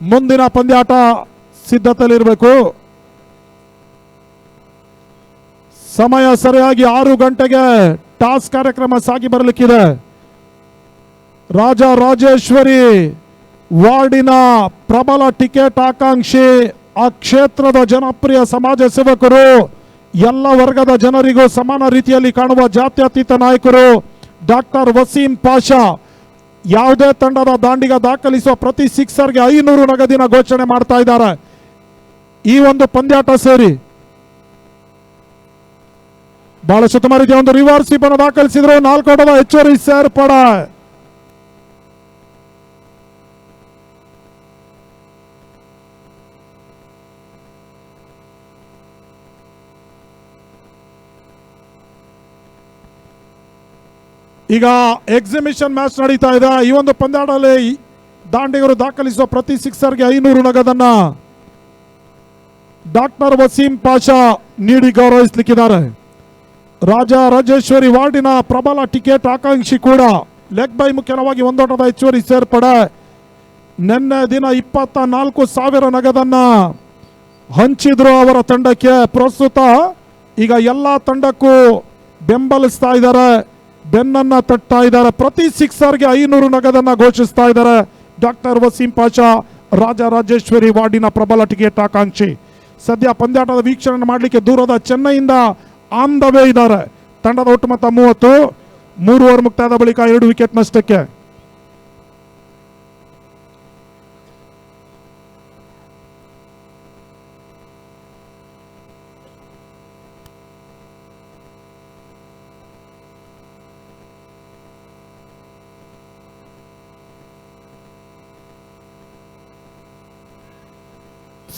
ಮುಂದಿನ ಪಂದ್ಯಾಟ ಸಿದ್ಧತೆಯಲ್ಲಿರಬೇಕು. ಸಮಯ ಸರಿಯಾಗಿ 6 ಗಂಟೆಗೆ ಟಾಸ್ ಕಾರ್ಯಕ್ರಮ ಸಾಗಿ ಬರಲಿಕ್ಕಿದೆ. ರಾಜರಾಜೇಶ್ವರಿ ವಾರ್ಡಿನ ಪ್ರಬಲ ಟಿಕೆಟ್ ಆಕಾಂಕ್ಷಿ, ಆ ಕ್ಷೇತ್ರದ ಜನಪ್ರಿಯ ಸಮಾಜ ಸೇವಕರು, ಎಲ್ಲ ವರ್ಗದ ಜನರಿಗೂ ಸಮಾನ ರೀತಿಯಲ್ಲಿ ಕಾಣುವ ಜಾತ್ಯತೀತ ನಾಯಕರು ಡಾಕ್ಟರ್ ವಸೀಂ ಪಾಷಾ ಯಾವುದೇ ತಂಡದ ದಾಂಡಿಗ ದಾಖಲಿಸುವ ಪ್ರತಿ ಸಿಕ್ಸರ್ಗೆ 500 ನಗದಿನ ಘೋಷಣೆ ಮಾಡ್ತಾ ಇದ್ದಾರೆ. ಈ ಒಂದು ಪಂದ್ಯಾಟ ಸೇರಿ ಬಹಳಷ್ಟು ಉತ್ತಮ ರೀತಿಯ ಒಂದು ರಿವರ್ಸ್ ಸ್ವೀಪ್ ಅನ್ನು ದಾಖಲಿಸಿದ್ರು. 4 ಓಟದ ಹೆಚ್ಚುವರಿ ಸೇರ್ಪಡೆ. ಈಗ ಎಕ್ಸಿಬಿಷನ್ ಮ್ಯಾಚ್ ನಡೀತಾ ಇದೆ. ಈ ಒಂದು ಪಂದ್ಯಾಟದಲ್ಲಿ ದಾಂಡಿಗರು ದಾಖಲಿಸುವ ಪ್ರತಿ ಸಿಕ್ಸರ್ಗೆ 500 ನಗದನ್ನ ಡಾಕ್ಟರ್ ವಸೀಂ ಪಾಷಾ ನೀಡಿ ಗೌರವಿಸಲಿಕ್ಕಿದ್ದಾರೆ. ರಾಜರಾಜೇಶ್ವರಿ ವಾರ್ಡಿನ ಪ್ರಬಲ ಟಿಕೆಟ್ ಆಕಾಂಕ್ಷಿ ಕೂಡ ಲೆಗ್ ಬೈ ಮುಖ್ಯವಾಗಿ ಒಂದೋಟದ ಹೆಚ್ಚುವರಿ ಸೇರ್ಪಡೆ. ನಿನ್ನೆ ದಿನ 24,000 ನಗದನ್ನ ಹಂಚಿದ್ರು ಅವರ ತಂಡಕ್ಕೆ. ಪ್ರಸ್ತುತ ಈಗ ಎಲ್ಲ ತಂಡಕ್ಕೂ ಬೆಂಬಲಿಸ್ತಾ ಇದ್ದಾರೆ, ಬೆನ್ನನ್ನ ತಟ್ತಾ ಇದ್ದಾರೆ. ಪ್ರತಿ ಸಿಕ್ಸರ್ಗೆ 500 ನಗದನ್ನ ಘೋಷಿಸ್ತಾ ಇದ್ದಾರೆ ಡಾಕ್ಟರ್ ವಸೀಂ ಪಾಷಾ, ರಾಜರಾಜೇಶ್ವರಿ ವಾರ್ಡಿನ ಪ್ರಬಲ ಟಿಕೆಟ್ ಆಕಾಂಕ್ಷಿ. ಸದ್ಯ ಪಂದ್ಯಾಟದ ವೀಕ್ಷಣೆ ಮಾಡಲಿಕ್ಕೆ ದೂರದ ಚೆನ್ನೈಯಿಂದ ಆನ್ ದ ವೇ ಇದ್ದಾರೆ. ತಂಡದ ಒಟ್ಟು ಮೊತ್ತ 30. 3 ಓವರ್ ಮುಕ್ತಾಯದ ಬಳಿಕ 2 ವಿಕೆಟ್ ನಷ್ಟಕ್ಕೆ.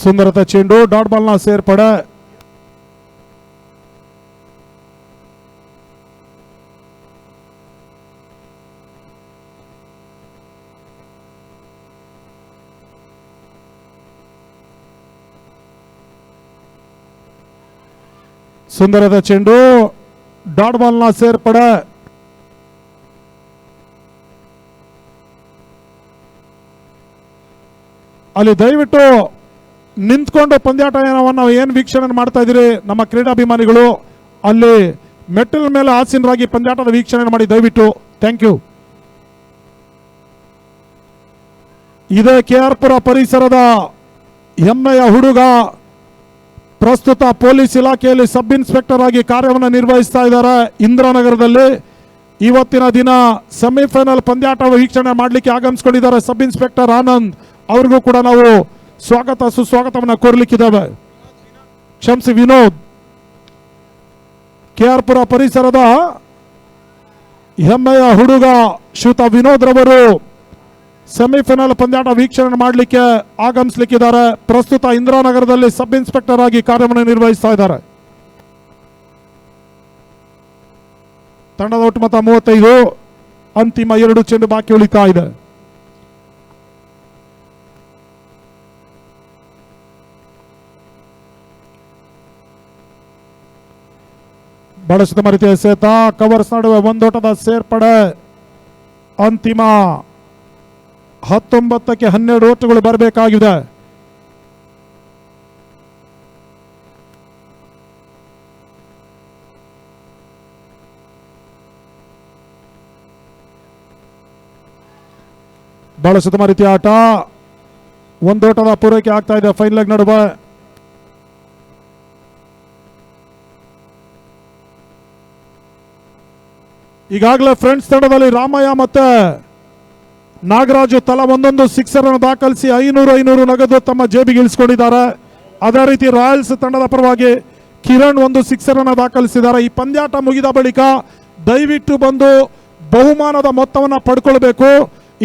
ಸುಂದರತೆ ಚೆಂಡು, ಡಾಟ್ ಬಾಲ್ನ ಸೇರ್ಪಡೆ. ಸುಂದರದ ಚೆಂಡು, ಡಾಟ್ ಬಾಲ್ನ ಸೇರ್ಪಡೆ. ಅಲ್ಲಿ ದಯವಿಟ್ಟು ನಿಂತ್ಕೊಂಡು ಪಂದ್ಯಾಟ ನಾವು ಏನು ವೀಕ್ಷಣೆ ಮಾಡ್ತಾ ಇದ್ದೀರಿ ನಮ್ಮ ಕ್ರೀಡಾಭಿಮಾನಿಗಳು, ಅಲ್ಲಿ ಮೆಟ್ಟಿಲ ಮೇಲೆ ಆಸೀನರಾಗಿ ಪಂದ್ಯಾಟದ ವೀಕ್ಷಣೆ ಮಾಡಿ ದಯವಿಟ್ಟು. Thank you. ಇದೇ KR ಪುರ ಪರಿಸರದ ಹೆಮ್ಮೆಯ ಹುಡುಗ, ಪ್ರಸ್ತುತ ಪೊಲೀಸ್ ಇಲಾಖೆಯಲ್ಲಿ ಸಬ್ ಇನ್ಸ್ಪೆಕ್ಟರ್ ಆಗಿ ಕಾರ್ಯವನ್ನು ನಿರ್ವಹಿಸ್ತಾ ಇದ್ದಾರೆ ಇಂದ್ರಾನಗರದಲ್ಲಿ. ಇವತ್ತಿನ ದಿನ ಸೆಮಿಫೈನಲ್ ಪಂದ್ಯಾಟ ವೀಕ್ಷಣೆ ಮಾಡಲಿಕ್ಕೆ ಆಗಮಿಸಿಕೊಂಡಿದ್ದಾರೆ ಸಬ್ ಇನ್ಸ್ಪೆಕ್ಟರ್ ಆನಂದ್. ಅವ್ರಿಗೂ ಕೂಡ ನಾವು ಸ್ವಾಗತ ಸುಸ್ವಾಗತವನ್ನು ಕೋರ್ಲಿಕ್ಕಿದ್ದೇವೆ. ಕ್ಷಮಿಸಿ ವಿನೋದ್. KR ಪುರ ಪರಿಸರದ ಹೆಮ್ಮೆಯ ಹುಡುಗ ಶ್ರೀಯುತ ವಿನೋದ್ ರವರು ಸೆಮಿಫೈನಲ್ ಪಂದ್ಯಾಟ ವೀಕ್ಷಣೆ ಮಾಡಲಿಕ್ಕೆ ಆಗಮಿಸಲಿಕ್ಕಿದ್ದಾರೆ. ಪ್ರಸ್ತುತ ಇಂದಿರಾನಗರದಲ್ಲಿ ಸಬ್ ಇನ್ಸ್ಪೆಕ್ಟರ್ ಆಗಿ ಕಾರ್ಯವನ್ನು ನಿರ್ವಹಿಸ್ತಾ ಇದ್ದಾರೆ. ತಂಡದ ಒಟ್ಟು ಮೊತ್ತ 35. ಅಂತಿಮ 2 ಚೆಂಡು ಬಾಕಿ ಉಳಿತಾ ಇದೆ. ಬಳಸಿದ ರೀತಿಯ ಎಸೆತ, ಕವರ್ಸ್ ನಡುವೆ ಒಂದೋಟದ ಸೇರ್ಪಡೆ. ಅಂತಿಮ 19ಕ್ಕೆ 12 ಓಟಗಳು ಬರಬೇಕಾಗಿದೆ. ಬಳಸಿದ ರೀತಿಯ ಆಟ, ಒಂದೋಟದ ಪೂರೈಕೆ ಆಗ್ತಾ ಇದೆ ಫೈನ್ ಲೆಗ್ ನಡುವೆ. ಈಗಾಗಲೇ ಫ್ರೆಂಡ್ಸ್ ತಂಡದಲ್ಲಿ ರಾಮಯ್ಯ ಮತ್ತೆ ನಾಗರಾಜು ತಲಾ ಒಂದೊಂದು ಸಿಕ್ಸರ್ ಅನ್ನು ದಾಖಲಿಸಿ 500 ನಗದು ತಮ್ಮ ಜೇಬಿಗೆ ಇಳಿಸಿಕೊಂಡಿದ್ದಾರೆ. ಅದೇ ರೀತಿ ರಾಯಲ್ಸ್ ತಂಡದ ಪರವಾಗಿ ಕಿರಣ್ ಒಂದು ಸಿಕ್ಸರ್ ಅನ್ನು ದಾಖಲಿಸಿದ್ದಾರೆ. ಈ ಪಂದ್ಯಾಟ ಮುಗಿದ ಬಳಿಕ ದಯವಿಟ್ಟು ಬಂದು ಬಹುಮಾನದ ಮೊತ್ತವನ್ನು ಪಡ್ಕೊಳ್ಬೇಕು.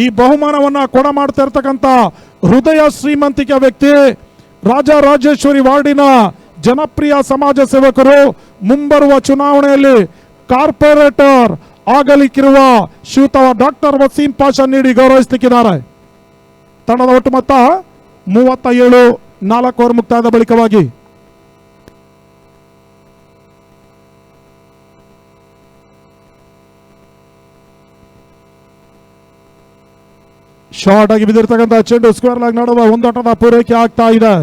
ಈ ಬಹುಮಾನವನ್ನ ಕೊಡ ಮಾಡ್ತಾ ಇರ್ತಕ್ಕಂಥ ಹೃದಯ ಶ್ರೀಮಂತಿಕೆ ವ್ಯಕ್ತಿ ರಾಜರಾಜೇಶ್ವರಿ ವಾರ್ಡಿನ ಜನಪ್ರಿಯ ಸಮಾಜ ಸೇವಕರು. ಮುಂಬರುವ ಚುನಾವಣೆಯಲ್ಲಿ ಕಾರ್ಪೊರೇಟರ್ ಆಗಲಿಕ್ಕಿರುವ ಶ್ರೀಯುತ ಡಾಕ್ಟರ್ ವಸೀಂ ಪಾಷಾ ನೀಡಿ ಗೌರವಿಸಲಿಕ್ಕಿದ್ದಾರೆ. ತಂಡದ ಒಟ್ಟು ಮೊತ್ತ 37. 4 ಓವರ್ ಮುಕ್ತಾಯದ ಬಳಿಕವಾಗಿ ಶಾರ್ಟ್ ಆಗಿ ಬಿದ್ದಿರ್ತಕ್ಕಂಥ ಚೆಂಡು ಸ್ಕ್ವೇರ್ ಲೆಗ್ ನಡುವೆ ಒಂದೋಟದ ಪೂರೈಕೆ ಆಗ್ತಾ ಇದೆ.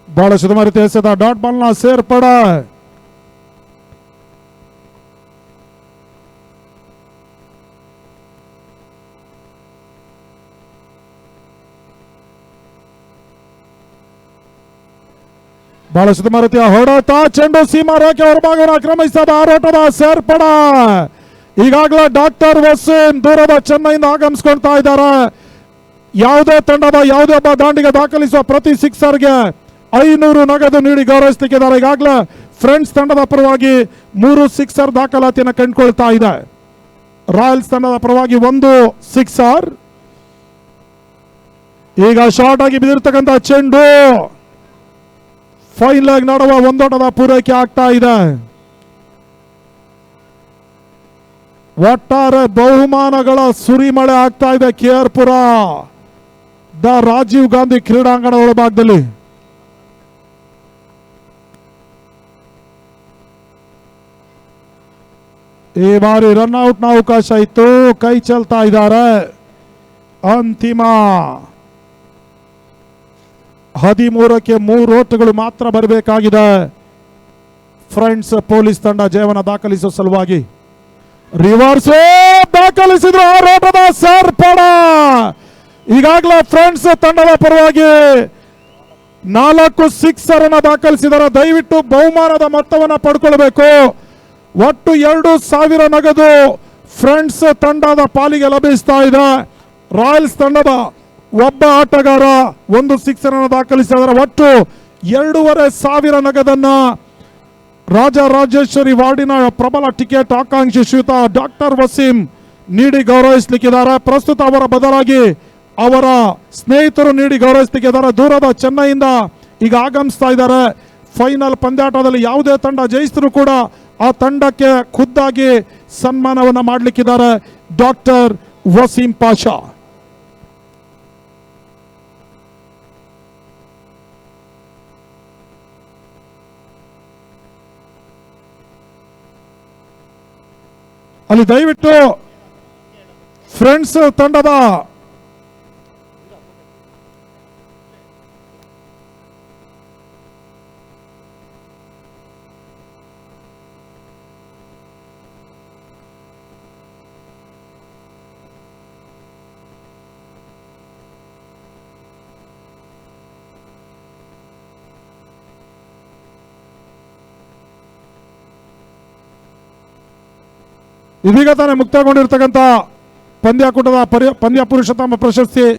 ಬಹಳ ಸುಧಾರಿತ ಎಸೆತ, ಡಾಟ್ ಬಾಲ್ ನ ಸೇರ್ಪಡೆ. ಬಹಳ ಸುಧಾರಿತ ಹೊಡೆತ, ಚೆಂಡು ಸೀಮಾ ರೇಖೆ ಹೊರಭಾಗವನ್ನು ಆಕ್ರಮಿಸಿದ ಆರೋಟದ ಸೇರ್ಪಡೆ. ಈಗಾಗಲೇ ಡಾಕ್ಟರ್ ವಸೀಂ ದೂರದ ಚೆನ್ನೈಯಿಂದ ಆಗಮಿಸಿಕೊಳ್ತಾ ಇದ್ದಾರೆ. ಯಾವುದೇ ತಂಡದ ಯಾವುದೇ ಒಬ್ಬ ದಾಂಡಿಗೆ ದಾಖಲಿಸುವ ಪ್ರತಿ ಸಿಕ್ಸರ್ಗೆ 500 ನಗದು ನೀಡಿ ಗೌರವಿಸಲಿಕ್ಕಿದ್ದಾರೆ. ಈಗಾಗಲೇ ಫ್ರೆಂಡ್ಸ್ ತಂಡದ ಪರವಾಗಿ 3 ಸಿಕ್ಸರ್ ದಾಖಲಾತಿಯನ್ನು ಕಂಡುಕೊಳ್ತಾ ಇದೆ. ರಾಯಲ್ಸ್ ತಂಡದ ಪರವಾಗಿ 1 ಸಿಕ್ಸರ್. ಈಗ ಶಾರ್ಟ್ ಆಗಿ ಬಿದ್ದಿರ್ತಕ್ಕಂಥ ಚೆಂಡು ಫೈನ್ ಲೆಗ್ ನಡುವೆ ಒಂದೋಟದ ಪೂರೈಕೆ ಆಗ್ತಾ ಇದೆ. ಒಟ್ಟಾರೆ ಬಹುಮಾನಗಳ ಸುರಿಮಳೆ ಆಗ್ತಾ ಇದೆ KR ಪುರ ದ ರಾಜೀವ್ ಗಾಂಧಿ ಕ್ರೀಡಾಂಗಣ ಒಳಭಾಗದಲ್ಲಿ. ಈ ಬಾರಿ ರನ್ಔಟ್ ನ ಅವಕಾಶ ಇತ್ತು, ಕೈ ಚೆಲ್ತಾ ಇದ್ದಾರೆ. ಅಂತಿಮ 13ಕ್ಕೆ 3 ಓಟಗಳು ಮಾತ್ರ ಬರಬೇಕಾಗಿದೆ. ಫ್ರೆಂಡ್ಸ್ ಪೊಲೀಸ್ ತಂಡ ಜಯವನ್ನು ದಾಖಲಿಸುವ ಸಲುವಾಗಿ ರಿವರ್ಸ್ ದಾಖಲಿಸಿದ್ರು. 6 ಓಟದ ಸೇರ್ಪಡೆ. ಈಗಾಗಲೇ ಫ್ರೆಂಡ್ಸ್ ತಂಡದ ಪರವಾಗಿ 4 ಸಿಕ್ಸರ್ ಅನ್ನು ದಾಖಲಿಸಿದ್ದಾರೆ. ದಯವಿಟ್ಟು ಬಹುಮಾನದ ಮೊತ್ತವನ್ನು ಪಡ್ಕೊಳ್ಬೇಕು. ಒಟ್ಟು 2,000 ನಗದು ಫ್ರೆಂಡ್ಸ್ ತಂಡದ ಪಾಲಿಗೆ ಲಭಿಸ್ತಾ ಇದೆ. ರಾಯಲ್ಸ್ ತಂಡದ ಒಬ್ಬ ಆಟಗಾರ 1 ಸಿಕ್ಸರ್ ಅನ್ನು ದಾಖಲಿಸಿದ್ದಾರೆ. ಒಟ್ಟು 2,500 ನಗದನ್ನ ರಾಜರಾಜೇಶ್ವರಿ ವಾರ್ಡಿನ ಪ್ರಬಲ ಟಿಕೆಟ್ ಆಕಾಂಕ್ಷಿ ಶ್ರೀಯುತ ಡಾಕ್ಟರ್ ವಸೀಂ ನೀಡಿ ಗೌರವಿಸಲಿಕ್ಕಿದ್ದಾರೆ. ಪ್ರಸ್ತುತ ಅವರ ಬದಲಾಗಿ ಅವರ ಸ್ನೇಹಿತರು ನೀಡಿ ಗೌರವಿಸಲಿಕ್ಕಿದ್ದಾರೆ. ದೂರದ ಚೆನ್ನೈಯಿಂದ ಈಗ ಆಗಮಿಸ್ತಾ ಇದ್ದಾರೆ. ಫೈನಲ್ ಪಂದ್ಯಾಟದಲ್ಲಿ ಯಾವುದೇ ತಂಡ ಜಯಿಸಿದ್ರು ಕೂಡ ಆ ತಂಡಕ್ಕೆ ಖುದ್ದಾಗಿ ಸನ್ಮಾನವನ್ನು ಮಾಡಲಿಕ್ಕಿದ್ದಾರೆ ಡಾಕ್ಟರ್ ವಸೀಂ ಪಾಷಾ. ಅಲ್ಲಿ ದಯವಿಟ್ಟು ಫ್ರೆಂಡ್ಸ್ ತಂಡದ ಇದೀಗ ತಾನೇ ಮುಕ್ತಾಯಗೊಂಡಿರ್ತಕ್ಕಂಥ ಪಂದ್ಯಾಕೂಟದ ಪಂದ್ಯ ಪುರುಷೋತ್ತಮ ಪ್ರಶಸ್ತಿ